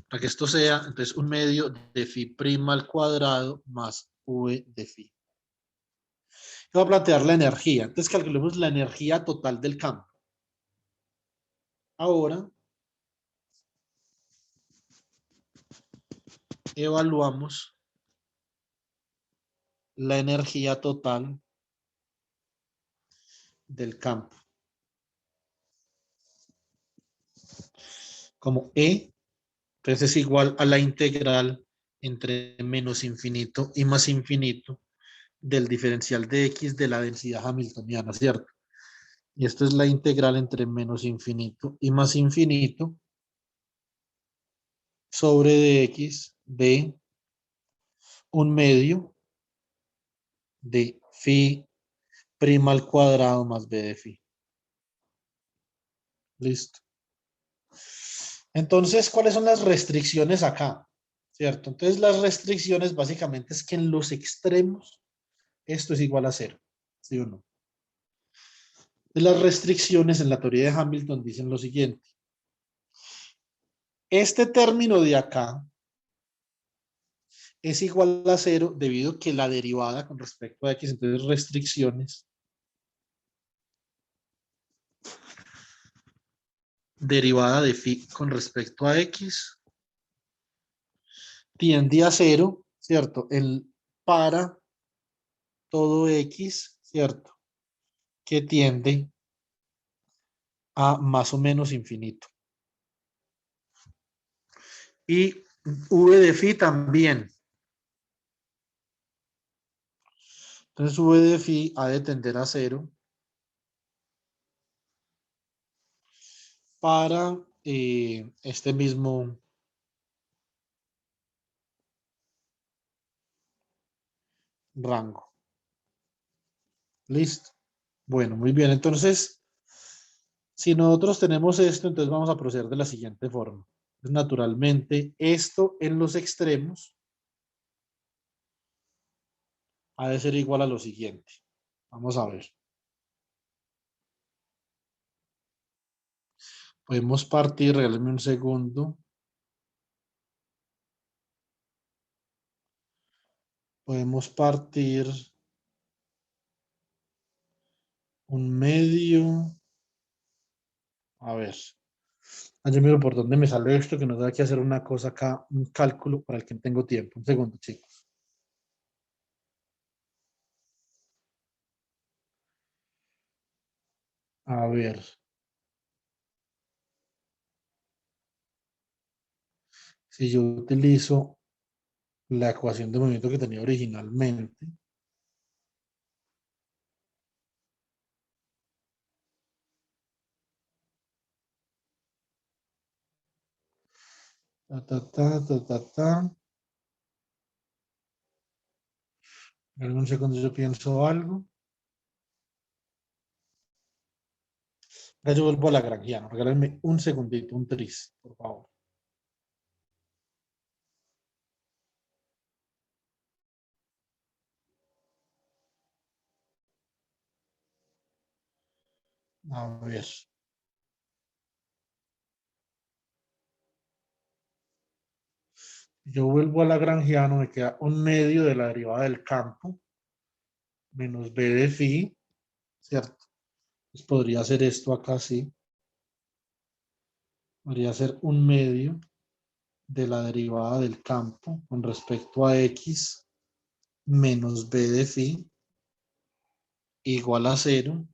Para que esto sea, entonces, un medio de phi prima al cuadrado más v de phi. Voy a plantear la energía. Entonces, calculemos la energía total del campo. Ahora, evaluamos la energía total del campo. Como E, entonces es igual a la integral entre menos infinito y más infinito del diferencial de X de la densidad hamiltoniana, ¿cierto? Y esto es la integral entre menos infinito y más infinito sobre dx de un medio de phi prima al cuadrado más b de phi. Listo. Entonces, ¿cuáles son las restricciones acá? ¿Cierto? Entonces, las restricciones básicamente es que en los extremos esto es igual a 0. ¿Sí o no? Las restricciones en la teoría de Hamilton dicen lo siguiente. Este término de acá es igual a 0 debido a que la derivada con respecto a x, entonces restricciones, derivada de phi con respecto a x tiende a 0, ¿cierto? Para todo x, ¿cierto? Que tiende a más o menos infinito. Y v de phi también. Entonces v de phi ha de tender a 0 para este mismo rango. ¿Listo? Bueno, muy bien. Entonces, si nosotros tenemos esto, entonces vamos a proceder de la siguiente forma. Pues, naturalmente, esto en los extremos ha de ser igual a lo siguiente. Vamos a ver. Podemos partir, regálame un segundo. Podemos partir un medio. A ver. Yo miro por dónde me sale esto, que nos da que hacer una cosa acá, un cálculo para el que tengo tiempo. Un segundo, chicos. A ver. Si yo utilizo la ecuación de movimiento que tenía originalmente, ta, ta, ta, ta, ta, ta. En un segundo yo pienso algo. Ya yo vuelvo a la Lagrangiano. Regálenme un segundito, un tris, por favor. A ver. Yo vuelvo a la Lagrangiano, me queda un medio de la derivada del campo menos b de phi, ¿cierto? Pues podría ser esto acá, sí. Podría ser un medio de la derivada del campo con respecto a x menos b de phi igual a 0.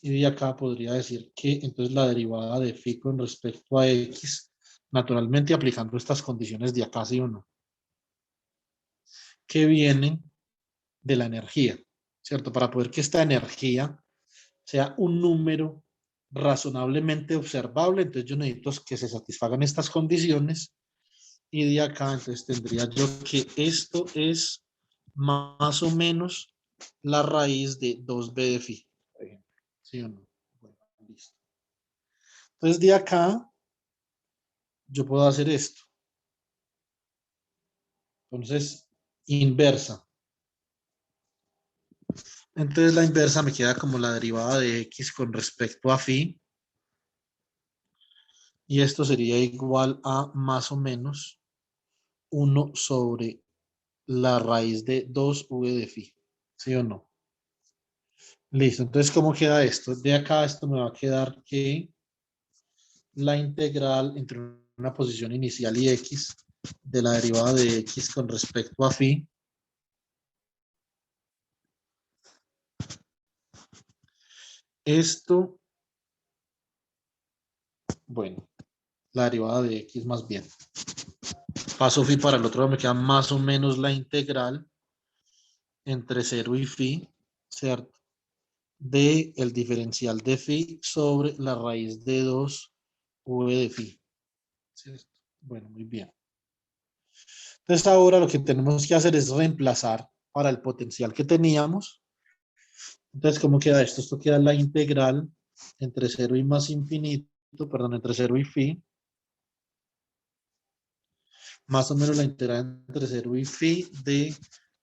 Y de acá podría decir que entonces la derivada de phi con respecto a x, naturalmente aplicando estas condiciones de acá, sí o no, que vienen de la energía, ¿cierto? Para poder que esta energía sea un número razonablemente observable, entonces yo necesito que se satisfagan estas condiciones y de acá entonces tendría yo que esto es más o menos la raíz de 2b de phi, por ejemplo, ¿sí o no? Bueno, listo. Entonces de acá yo puedo hacer esto. Entonces, inversa. Entonces la inversa me queda como la derivada de x con respecto a phi. Y esto sería igual a más o menos 1 sobre la raíz de 2v de phi. ¿Sí o no? Listo. Entonces, ¿cómo queda esto? De acá esto me va a quedar que la integral entre una posición inicial y x de la derivada de x con respecto a phi esto, bueno, la derivada de x más bien. Paso phi para el otro lado, me queda más o menos la integral entre 0 y phi, ¿cierto? De el diferencial de phi sobre la raíz de 2v de phi. ¿Cierto? Bueno, muy bien. Entonces ahora lo que tenemos que hacer es reemplazar para el potencial que teníamos. Entonces, ¿cómo queda esto? Esto queda la integral entre 0 y más infinito, perdón, entre 0 y phi. Más o menos la integral entre 0 y phi de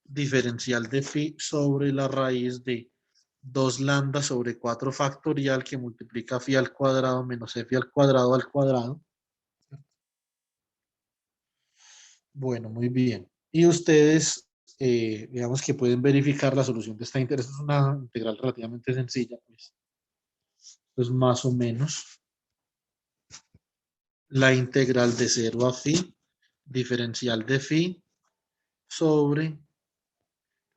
diferencial de phi sobre la raíz de 2 lambda sobre 4 factorial que multiplica phi al cuadrado menos f al cuadrado al cuadrado. Bueno, muy bien. Y ustedes, digamos que pueden verificar la solución de esta integral. Esta es una integral relativamente sencilla, pues. Pues más o menos la integral de 0 a phi, diferencial de phi, sobre,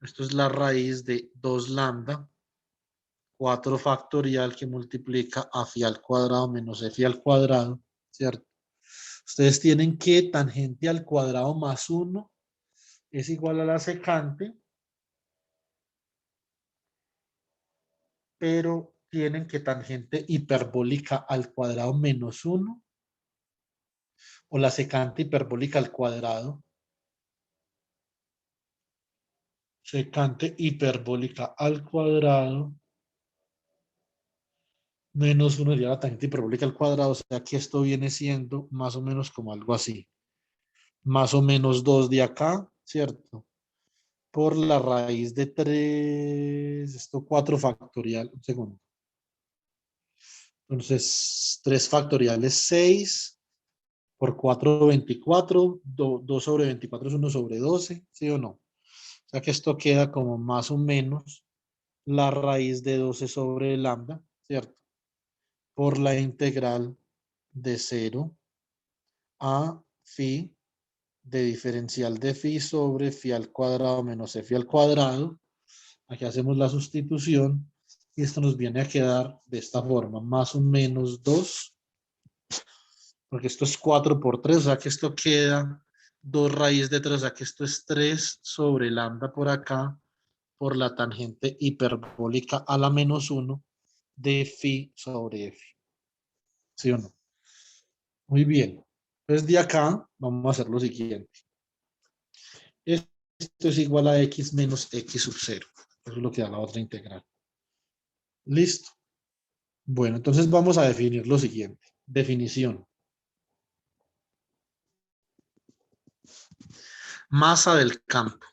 esto es la raíz de 2 lambda, 4 factorial que multiplica a phi al cuadrado menos f al cuadrado, ¿cierto? Ustedes tienen que tangente al cuadrado más 1 es igual a la secante, pero tienen que tangente hiperbólica al cuadrado menos 1 o la secante hiperbólica al cuadrado. Secante hiperbólica al cuadrado menos 1 sería la tangente hiperbólica al cuadrado, o sea que esto viene siendo más o menos como algo así. Más o menos 2 de acá, ¿cierto? Por la raíz de 3, esto 4 factorial, un segundo. Entonces, 3 factorial es 6, por 4, 24, 2 sobre 24 es 1 sobre 12, ¿sí o no? O sea que esto queda como más o menos la raíz de 12 sobre lambda, ¿cierto? Por la integral de 0 a phi de diferencial de phi sobre phi al cuadrado menos f al cuadrado. Aquí hacemos la sustitución y esto nos viene a quedar de esta forma, más o menos 2, porque esto es 4 por 3, o sea que esto queda 2 raíz de 3, o sea que esto es 3 sobre lambda por acá, por la tangente hiperbólica a la menos 1 de phi sobre f. ¿Sí o no? Muy bien. Entonces de acá vamos a hacer lo siguiente. Esto es igual a x menos x sub 0. Eso es lo que da la otra integral. Listo. Bueno, entonces vamos a definir lo siguiente. Definición. Masa del campo.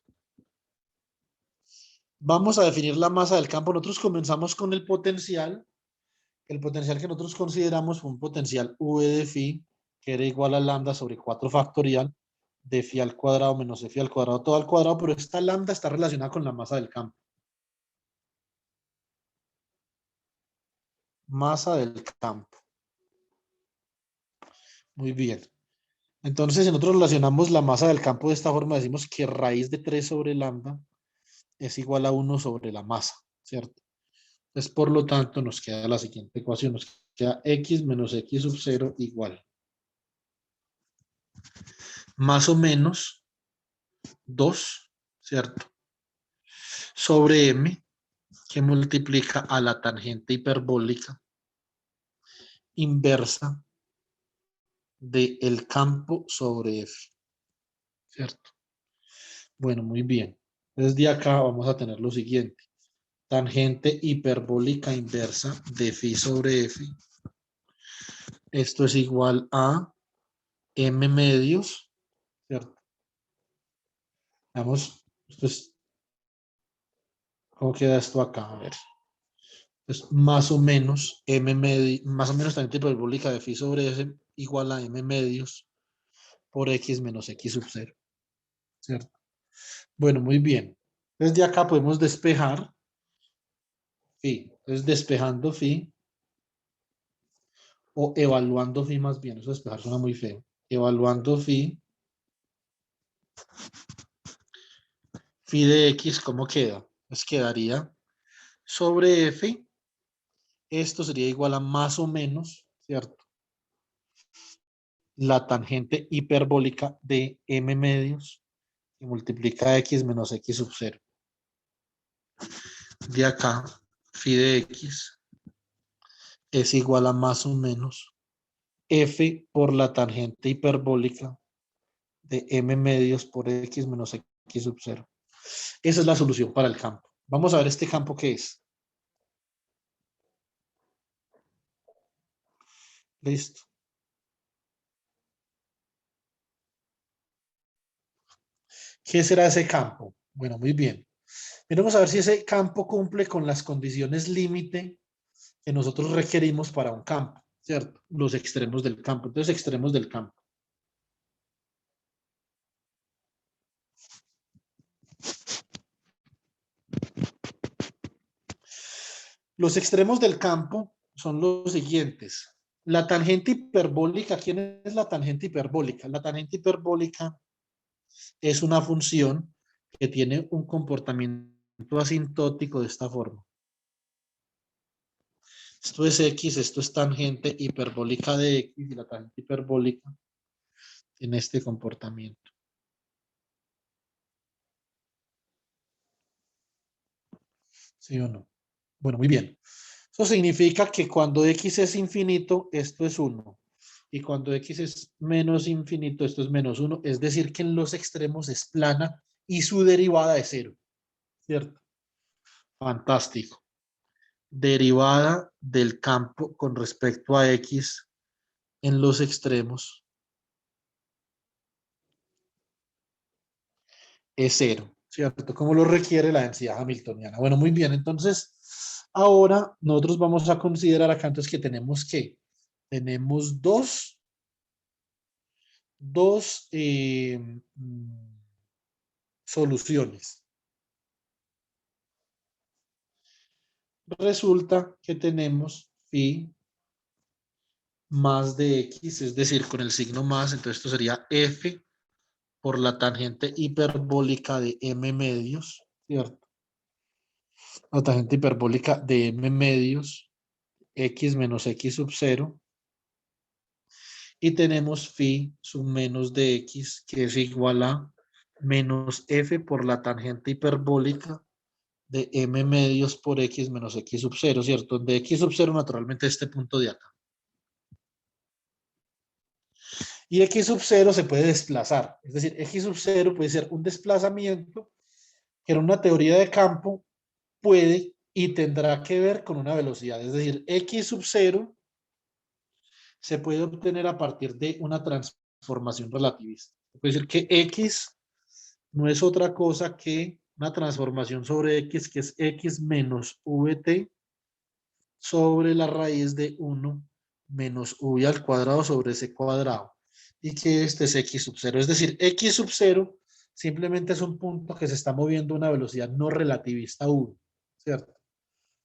Vamos a definir la masa del campo. Nosotros comenzamos con el potencial. El potencial que nosotros consideramos fue un potencial V de phi, que era igual a lambda sobre 4 factorial de phi al cuadrado menos f al cuadrado todo al cuadrado, pero esta lambda está relacionada con la masa del campo. Masa del campo. Muy bien. Entonces, si nosotros relacionamos la masa del campo de esta forma, decimos que raíz de 3 sobre lambda es igual a 1 sobre la masa, ¿cierto? Entonces, por lo tanto, nos queda la siguiente ecuación. Nos queda x menos x sub 0 igual. Más o menos 2, ¿cierto? Sobre m, que multiplica a la tangente hiperbólica inversa del campo sobre f, ¿cierto? Bueno, muy bien. Desde acá vamos a tener lo siguiente. Tangente hiperbólica inversa de phi sobre f. Esto es igual a m medios, ¿cierto? Vamos, esto es, ¿cómo queda esto acá? A ver. Entonces, más o menos m medios, más o menos tangente hiperbólica de phi sobre f igual a m medios por x menos x sub 0, ¿cierto? Bueno, muy bien. Desde acá podemos despejar phi. Entonces, despejando phi o evaluando phi más bien. Eso despejar suena muy feo. Evaluando phi de x, ¿cómo queda? Pues quedaría sobre f. Esto sería igual a más o menos, ¿cierto? La tangente hiperbólica de m medios que multiplica x menos x sub 0. De acá, phi de x es igual a más o menos f por la tangente hiperbólica de m medios por x menos x sub 0. Esa es la solución para el campo. Vamos a ver este campo qué es. Listo. ¿Qué será ese campo? Bueno, muy bien. Vamos a ver si ese campo cumple con las condiciones límite que nosotros requerimos para un campo, ¿cierto? Los extremos del campo. Entonces, extremos del campo. Los extremos del campo son los siguientes. La tangente hiperbólica, ¿quién es la tangente hiperbólica? La tangente hiperbólica es una función que tiene un comportamiento asintótico de esta forma. Esto es X, esto es tangente hiperbólica de X y la tangente hiperbólica tiene este comportamiento. ¿Sí o no? Bueno, muy bien. Eso significa que cuando X es infinito, esto es 1. Y cuando X es menos infinito, esto es menos 1. Es decir, que en los extremos es plana y su derivada es 0. ¿Cierto? Fantástico. Derivada del campo con respecto a X en los extremos es 0. ¿Cierto? Como lo requiere la densidad hamiltoniana. Bueno, muy bien. Entonces, ahora nosotros vamos a considerar acá entonces que tenemos dos soluciones. Resulta que tenemos phi más de x, es decir, con el signo más, entonces esto sería f por la tangente hiperbólica de m medios, ¿cierto? La tangente hiperbólica de m medios, x menos x sub 0. Y tenemos phi sub menos de x, que es igual a menos f por la tangente hiperbólica de m medios por x menos x sub 0, ¿cierto? Donde x sub 0 naturalmente es este punto de acá. Y x sub 0 se puede desplazar. Es decir, x sub 0 puede ser un desplazamiento que en una teoría de campo puede y tendrá que ver con una velocidad. Es decir, x sub 0 se puede obtener a partir de una transformación relativista. Puede decir que x no es otra cosa que una transformación sobre x, que es x menos vt sobre la raíz de 1 menos v al cuadrado sobre c cuadrado. Y que este es x sub 0. Es decir, x sub 0 simplemente es un punto que se está moviendo a una velocidad no relativista v, ¿cierto?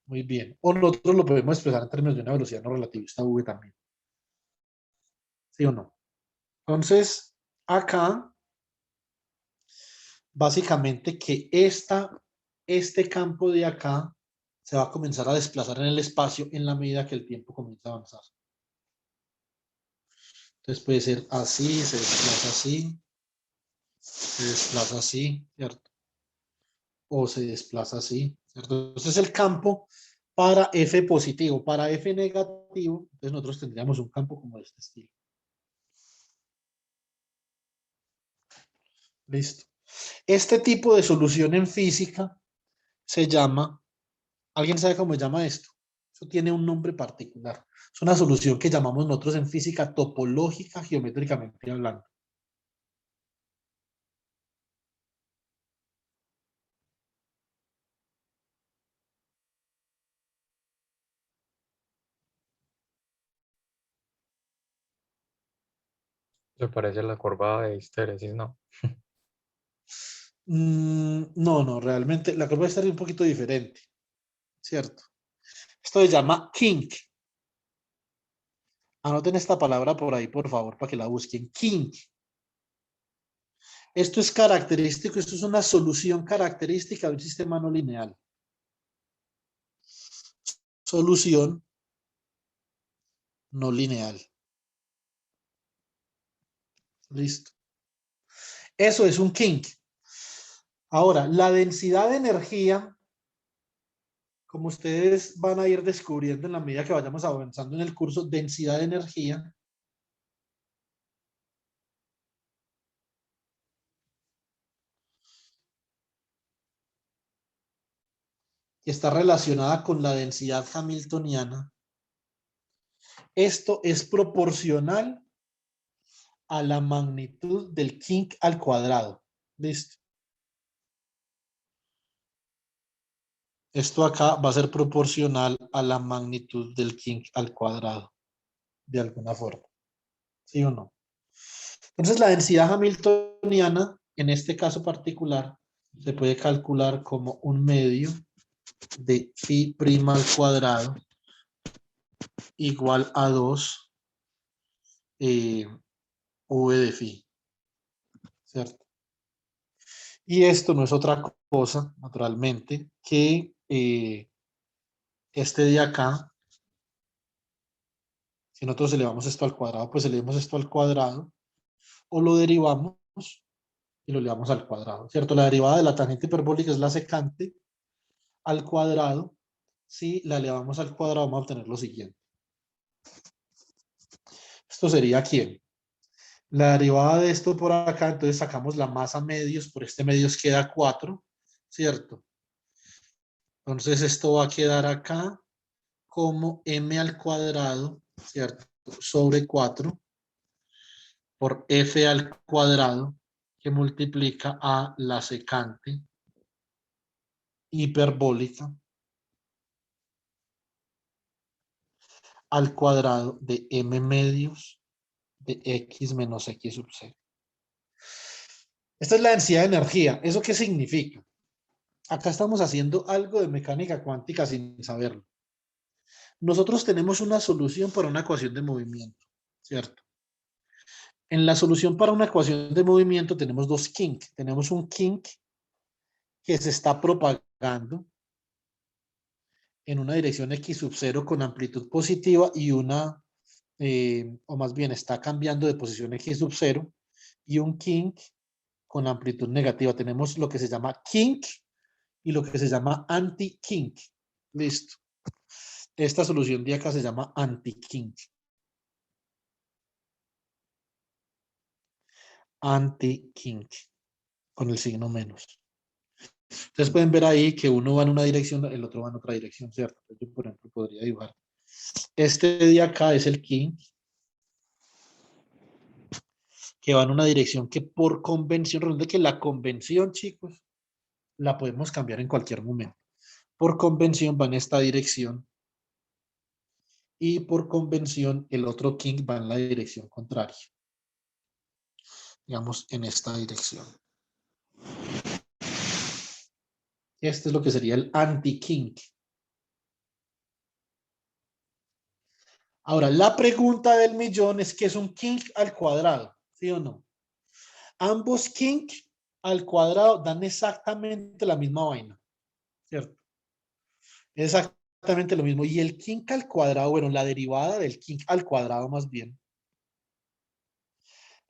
Muy bien. O nosotros lo podemos expresar en términos de una velocidad no relativista v también. ¿Sí o no? Entonces, acá, básicamente que este campo de acá se va a comenzar a desplazar en el espacio en la medida que el tiempo comienza a avanzar. Entonces puede ser así, se desplaza así, se desplaza así, ¿cierto? O se desplaza así, ¿cierto? Entonces el campo para F positivo, para F negativo, entonces nosotros tendríamos un campo como de este estilo. Listo. Este tipo de solución en física se llama, ¿alguien sabe cómo se llama esto? Eso tiene un nombre particular. Es una solución que llamamos nosotros en física topológica, geométricamente hablando. Se parece a la curva de histéresis, ¿no? No, no, realmente la curva está un poquito diferente, ¿cierto? Esto se llama kink. Anoten esta palabra por ahí, por favor, para que la busquen. Kink. Esto es característico, esto es una solución característica de un sistema no lineal. Solución no lineal. Listo. Eso es un kink. Ahora, la densidad de energía, como ustedes van a ir descubriendo en la medida que vayamos avanzando en el curso, densidad de energía que está relacionada con la densidad hamiltoniana. Esto es proporcional a la magnitud del kink al cuadrado. Listo. Esto acá va a ser proporcional a la magnitud del kink al cuadrado, de alguna forma. ¿Sí o no? Entonces la densidad hamiltoniana, en este caso particular, se puede calcular como un medio de phi prima al cuadrado igual a 2 v de phi, ¿cierto? Y esto no es otra cosa, naturalmente, que este de acá. Si nosotros elevamos esto al cuadrado, pues elevamos esto al cuadrado, o lo derivamos y lo elevamos al cuadrado, ¿cierto? La derivada de la tangente hiperbólica es la secante al cuadrado. Si la elevamos al cuadrado, vamos a obtener lo siguiente. Esto sería ¿quién? La derivada de esto por acá, entonces sacamos la masa medios, por este medios queda 4, ¿cierto? Entonces esto va a quedar acá como m al cuadrado, ¿cierto? Sobre 4 por f al cuadrado, que multiplica a la secante hiperbólica al cuadrado de m medios de x menos x sub 0. Esta es la densidad de energía. ¿Eso qué significa? Acá estamos haciendo algo de mecánica cuántica sin saberlo. Nosotros tenemos una solución para una ecuación de movimiento, ¿cierto? En la solución para una ecuación de movimiento tenemos dos kink. Tenemos un kink que se está propagando en una dirección x sub 0 con amplitud positiva y una, o más bien está cambiando de posición x sub 0, y un kink con amplitud negativa. Tenemos lo que se llama kink y lo que se llama anti-kink. Listo. Esta solución de acá se llama anti-kink. Anti-kink, con el signo menos. Ustedes pueden ver ahí que uno va en una dirección, el otro va en otra dirección, ¿cierto? Yo, por ejemplo, podría dibujar. Este de acá es el kink, que va en una dirección que por convención, resulta que la convención, chicos, la podemos cambiar en cualquier momento. Por convención va en esta dirección y por convención el otro kink va en la dirección contraria. Digamos, en esta dirección. Este es lo que sería el anti-kink. Ahora, la pregunta del millón es ¿qué es un kink al cuadrado? ¿Sí o no? Ambos kink al cuadrado dan exactamente la misma vaina, ¿cierto? Exactamente lo mismo. Y el kink al cuadrado, bueno, la derivada del kink al cuadrado más bien,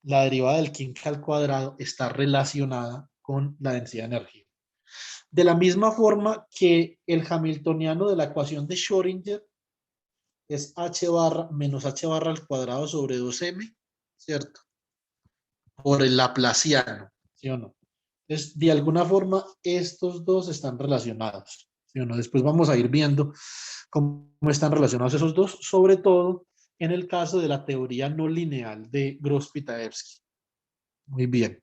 la derivada del kink al cuadrado está relacionada con la densidad de energía. De la misma forma que el hamiltoniano de la ecuación de Schrödinger es h barra menos h barra al cuadrado sobre 2m, ¿cierto? Por el laplaciano, ¿sí o no? Entonces, de alguna forma, estos dos están relacionados, ¿sí o no? Después vamos a ir viendo cómo están relacionados esos dos, sobre todo en el caso de la teoría no lineal de Gross-Pitaevsky. Muy bien.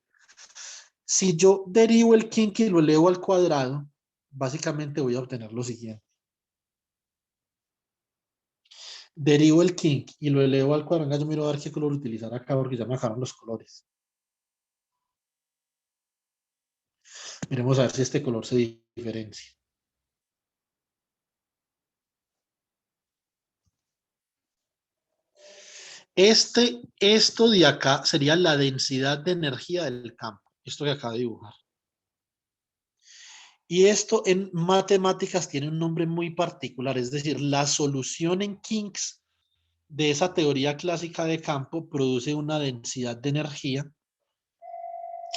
Si yo derivo el kink y lo elevo al cuadrado, básicamente voy a obtener lo siguiente. Derivo el kink y lo elevo al cuadrado. Yo miro a ver qué color utilizar acá porque ya me bajaron los colores. Miremos a ver si este color se diferencia. Esto de acá sería la densidad de energía del campo. Esto que acabo de dibujar. Y esto en matemáticas tiene un nombre muy particular, es decir, la solución en kinks de esa teoría clásica de campo produce una densidad de energía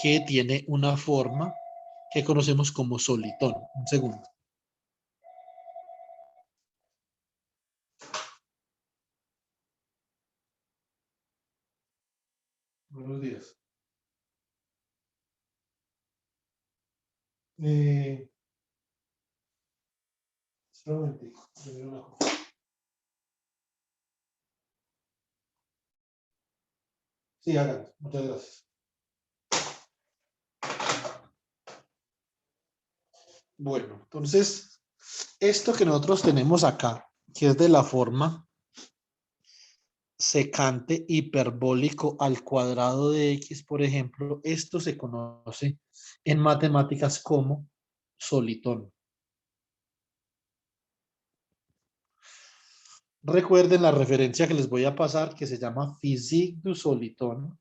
que tiene una forma que conocemos como solitón. Un segundo. Buenos días. Espera un momentico, yo miro una cosa. Sí, háganlo. Muchas gracias. Bueno, entonces, esto que nosotros tenemos acá, que es de la forma secante hiperbólico al cuadrado de x, por ejemplo, esto se conoce en matemáticas como solitón. Recuerden la referencia que les voy a pasar que se llama Physique du Soliton.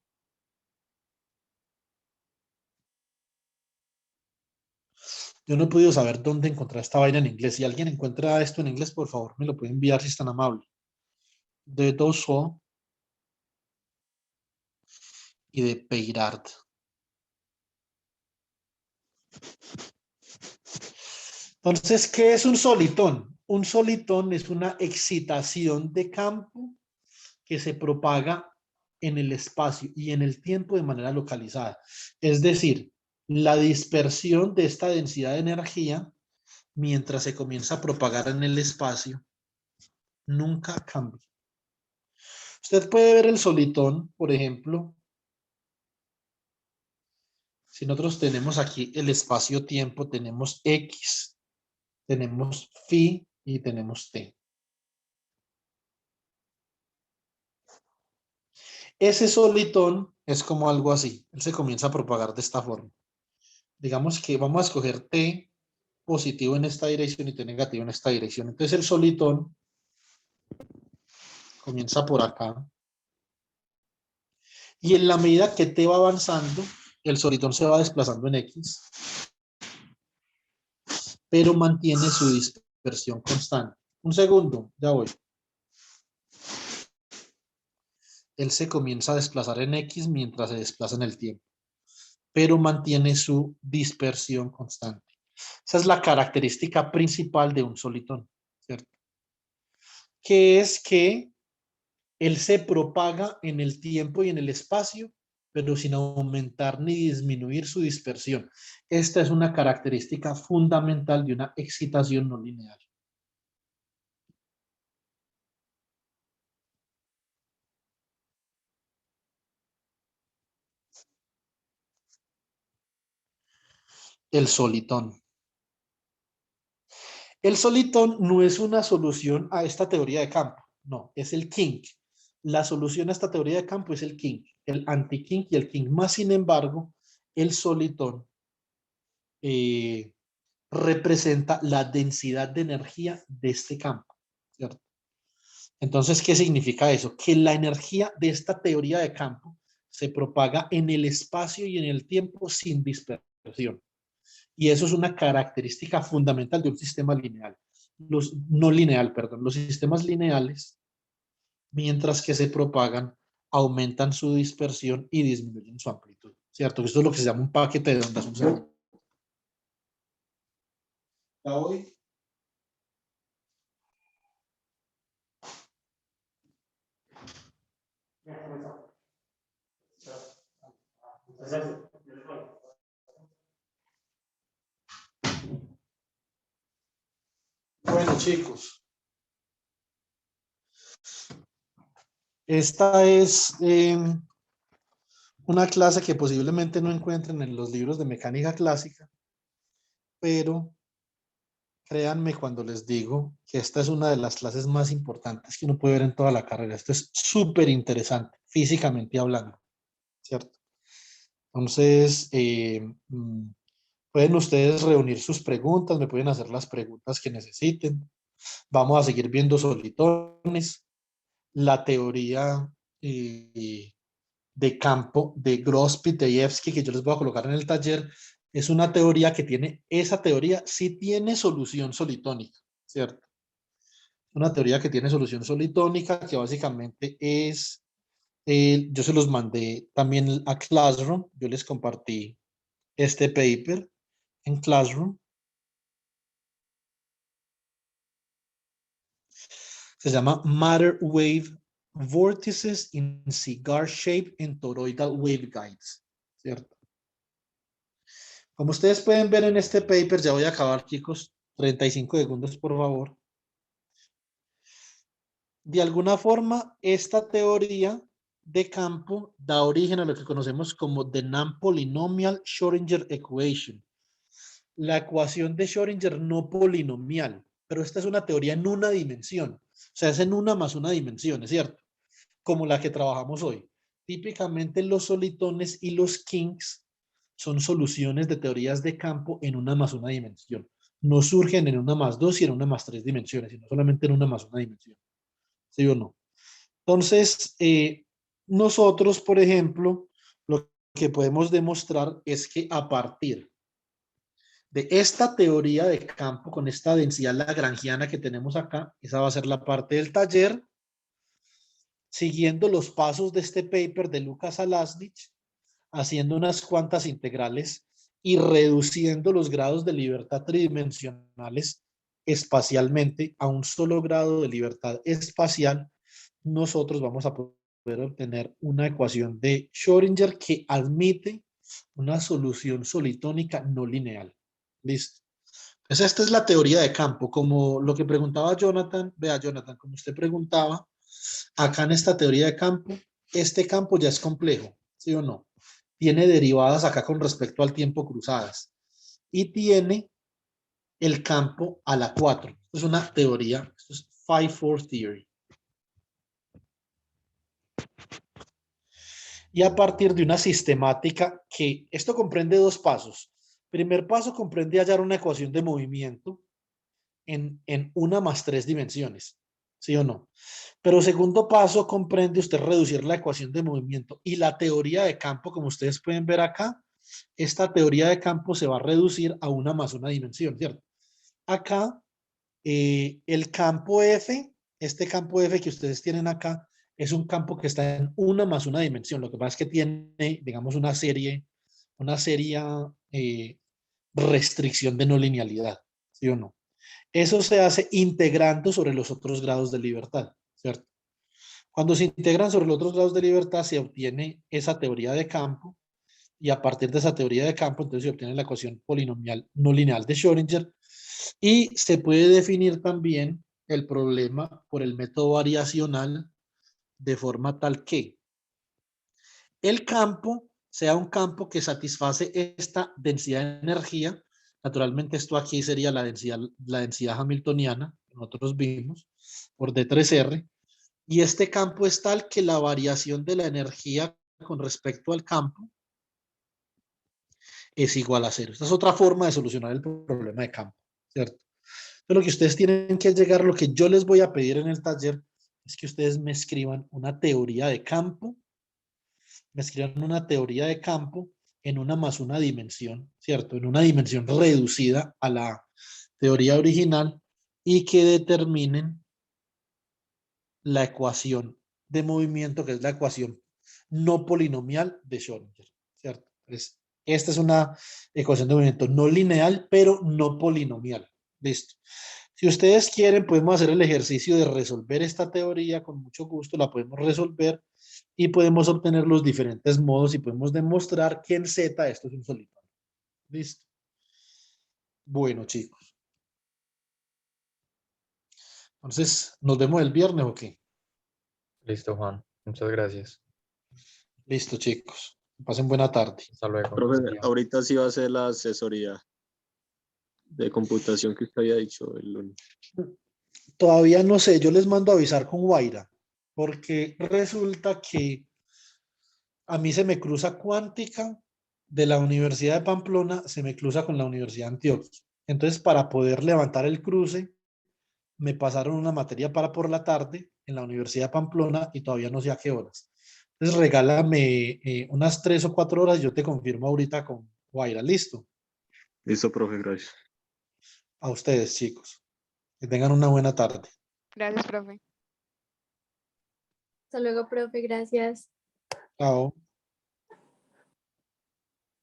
Yo no he podido saber dónde encontrar esta vaina en inglés. Si alguien encuentra esto en inglés, por favor, me lo puede enviar si es tan amable. De Dossuet y de Peyrard. Entonces, ¿qué es un solitón? Un solitón es una excitación de campo que se propaga en el espacio y en el tiempo de manera localizada. Es decir, la dispersión de esta densidad de energía mientras se comienza a propagar en el espacio nunca cambia. Usted puede ver el solitón, por ejemplo, si nosotros tenemos aquí el espacio-tiempo, tenemos X, tenemos phi y tenemos t. Ese solitón es como algo así. Él se comienza a propagar de esta forma. Digamos que vamos a escoger t positivo en esta dirección y t negativo en esta dirección. Entonces el solitón comienza por acá. Y en la medida que t va avanzando, el solitón se va desplazando en X, pero mantiene su dispersión constante. Un segundo, ya voy. Él se comienza a desplazar en X mientras se desplaza en el tiempo, pero mantiene su dispersión constante. Esa es la característica principal de un solitón, ¿cierto? Que es que él se propaga en el tiempo y en el espacio, pero sin aumentar ni disminuir su dispersión. Esta es una característica fundamental de una excitación no lineal. El solitón. El solitón no es una solución a esta teoría de campo, no, es el kink. La solución a esta teoría de campo es el kink, el anti-kink y el kink. Más sin embargo, el solitón representa la densidad de energía de este campo, ¿cierto? Entonces, ¿qué significa eso? Que la energía de esta teoría de campo se propaga en el espacio y en el tiempo sin dispersión. Y eso es una característica fundamental de un sistema lineal. No lineal, perdón. Los sistemas lineales, mientras que se propagan, aumentan su dispersión y disminuyen su amplitud. ¿Cierto? Esto es lo que se llama un paquete de ondas. ¿Ya voy? Bueno, chicos. Esta es una clase que posiblemente no encuentren en los libros de mecánica clásica, pero créanme cuando les digo que esta es una de las clases más importantes que uno puede ver en toda la carrera. Esto es súper interesante, físicamente hablando, ¿cierto? Entonces, pueden ustedes reunir sus preguntas, me pueden hacer las preguntas que necesiten. Vamos a seguir viendo solitones, la teoría de campo de Gross-Pitayevsky, que yo les voy a colocar en el taller, es una teoría que tiene, esa teoría sí tiene solución solitónica, ¿cierto? Una teoría que tiene solución solitónica, que básicamente es, yo se los mandé también a Classroom, yo les compartí este paper en Classroom. Se llama Matter Wave Vortices in Cigar Shape and Toroidal Waveguides, ¿cierto? Como ustedes pueden ver en este paper, ya voy a acabar, chicos, 35 segundos, por favor. De alguna forma, esta teoría de campo da origen a lo que conocemos como the non-polynomial Schrödinger equation. La ecuación de Schrödinger no polinomial, pero esta es una teoría en una dimensión. O sea, es en una más una dimensión, ¿es cierto? Como la que trabajamos hoy. Típicamente los solitones y los kinks son soluciones de teorías de campo en una más una dimensión. No surgen en una más dos y en una más tres dimensiones, sino solamente en una más una dimensión. ¿Sí o no? Entonces, nosotros, por ejemplo, lo que podemos demostrar es que a partir de esta teoría de campo, con esta densidad lagrangiana que tenemos acá, esa va a ser la parte del taller, siguiendo los pasos de este paper de Lucas Alasnich, haciendo unas cuantas integrales y reduciendo los grados de libertad tridimensionales espacialmente a un solo grado de libertad espacial, nosotros vamos a poder obtener una ecuación de Schrödinger que admite una solución solitónica no lineal. Listo. Pues esta es la teoría de campo, como lo que preguntaba Jonathan. Vea, Jonathan, como usted preguntaba, acá en esta teoría de campo, este campo ya es complejo, ¿sí o no? Tiene derivadas acá con respecto al tiempo cruzadas y tiene el campo a la 4. Esto es una teoría, esto es 5-4 theory. Y a partir de una sistemática que esto comprende dos pasos. Primer paso comprende hallar una ecuación de movimiento en 1 más 3 dimensiones, ¿sí o no? Pero segundo paso comprende usted reducir la ecuación de movimiento y la teoría de campo, como ustedes pueden ver acá, esta teoría de campo se va a reducir a 1 más 1 dimensión, ¿cierto? Acá, el campo F, este campo F que ustedes tienen acá, es un campo que está en 1 más 1 dimensión. Lo que pasa es que tiene, digamos, una serie restricción de no linealidad, ¿sí o no? Eso se hace integrando sobre los otros grados de libertad, ¿cierto? Cuando se integran sobre los otros grados de libertad, se obtiene esa teoría de campo y a partir de esa teoría de campo, entonces se obtiene la ecuación polinomial no lineal de Schrödinger y se puede definir también el problema por el método variacional de forma tal que el campo sea un campo que satisface esta densidad de energía. Naturalmente esto aquí sería la densidad hamiltoniana, que nosotros vimos, por D3R. Y este campo es tal que la variación de la energía con respecto al campo es igual a cero. Esta es otra forma de solucionar el problema de campo, ¿cierto? Pero lo que ustedes tienen que llegar, lo que yo les voy a pedir en el taller, es que ustedes me escriban una teoría de campo, en 1 más 1 dimensión, ¿cierto? En una dimensión reducida a la teoría original y que determinen la ecuación de movimiento, que es la ecuación no polinomial de Schrödinger, ¿cierto? Entonces, esta es una ecuación de movimiento no lineal, pero no polinomial. Listo. Si ustedes quieren, podemos hacer el ejercicio de resolver esta teoría, con mucho gusto la podemos resolver y podemos obtener los diferentes modos y podemos demostrar que en Z esto es un solitonio. Listo. Bueno, chicos. Entonces, ¿nos vemos el viernes o qué? Listo, Juan. Muchas gracias. Listo, chicos. Pasen buena tarde. Hasta luego. Profe, Buen día. ahorita sí va a ser la asesoría de computación que usted había dicho el lunes. Todavía no sé, yo les mando a avisar con Guaira, porque resulta que a mí se me cruza cuántica de la Universidad de Pamplona, se me cruza con la Universidad de Antioquia. Entonces, para poder levantar el cruce, me pasaron una materia para por la tarde en la Universidad de Pamplona y todavía no sé a qué horas. Entonces, regálame unas 3 o 4 horas, yo te confirmo ahorita con Guaira. ¿Listo? Listo, profe, gracias. A ustedes, chicos. Que tengan una buena tarde. Gracias, profe. Hasta luego, profe, gracias. Chao.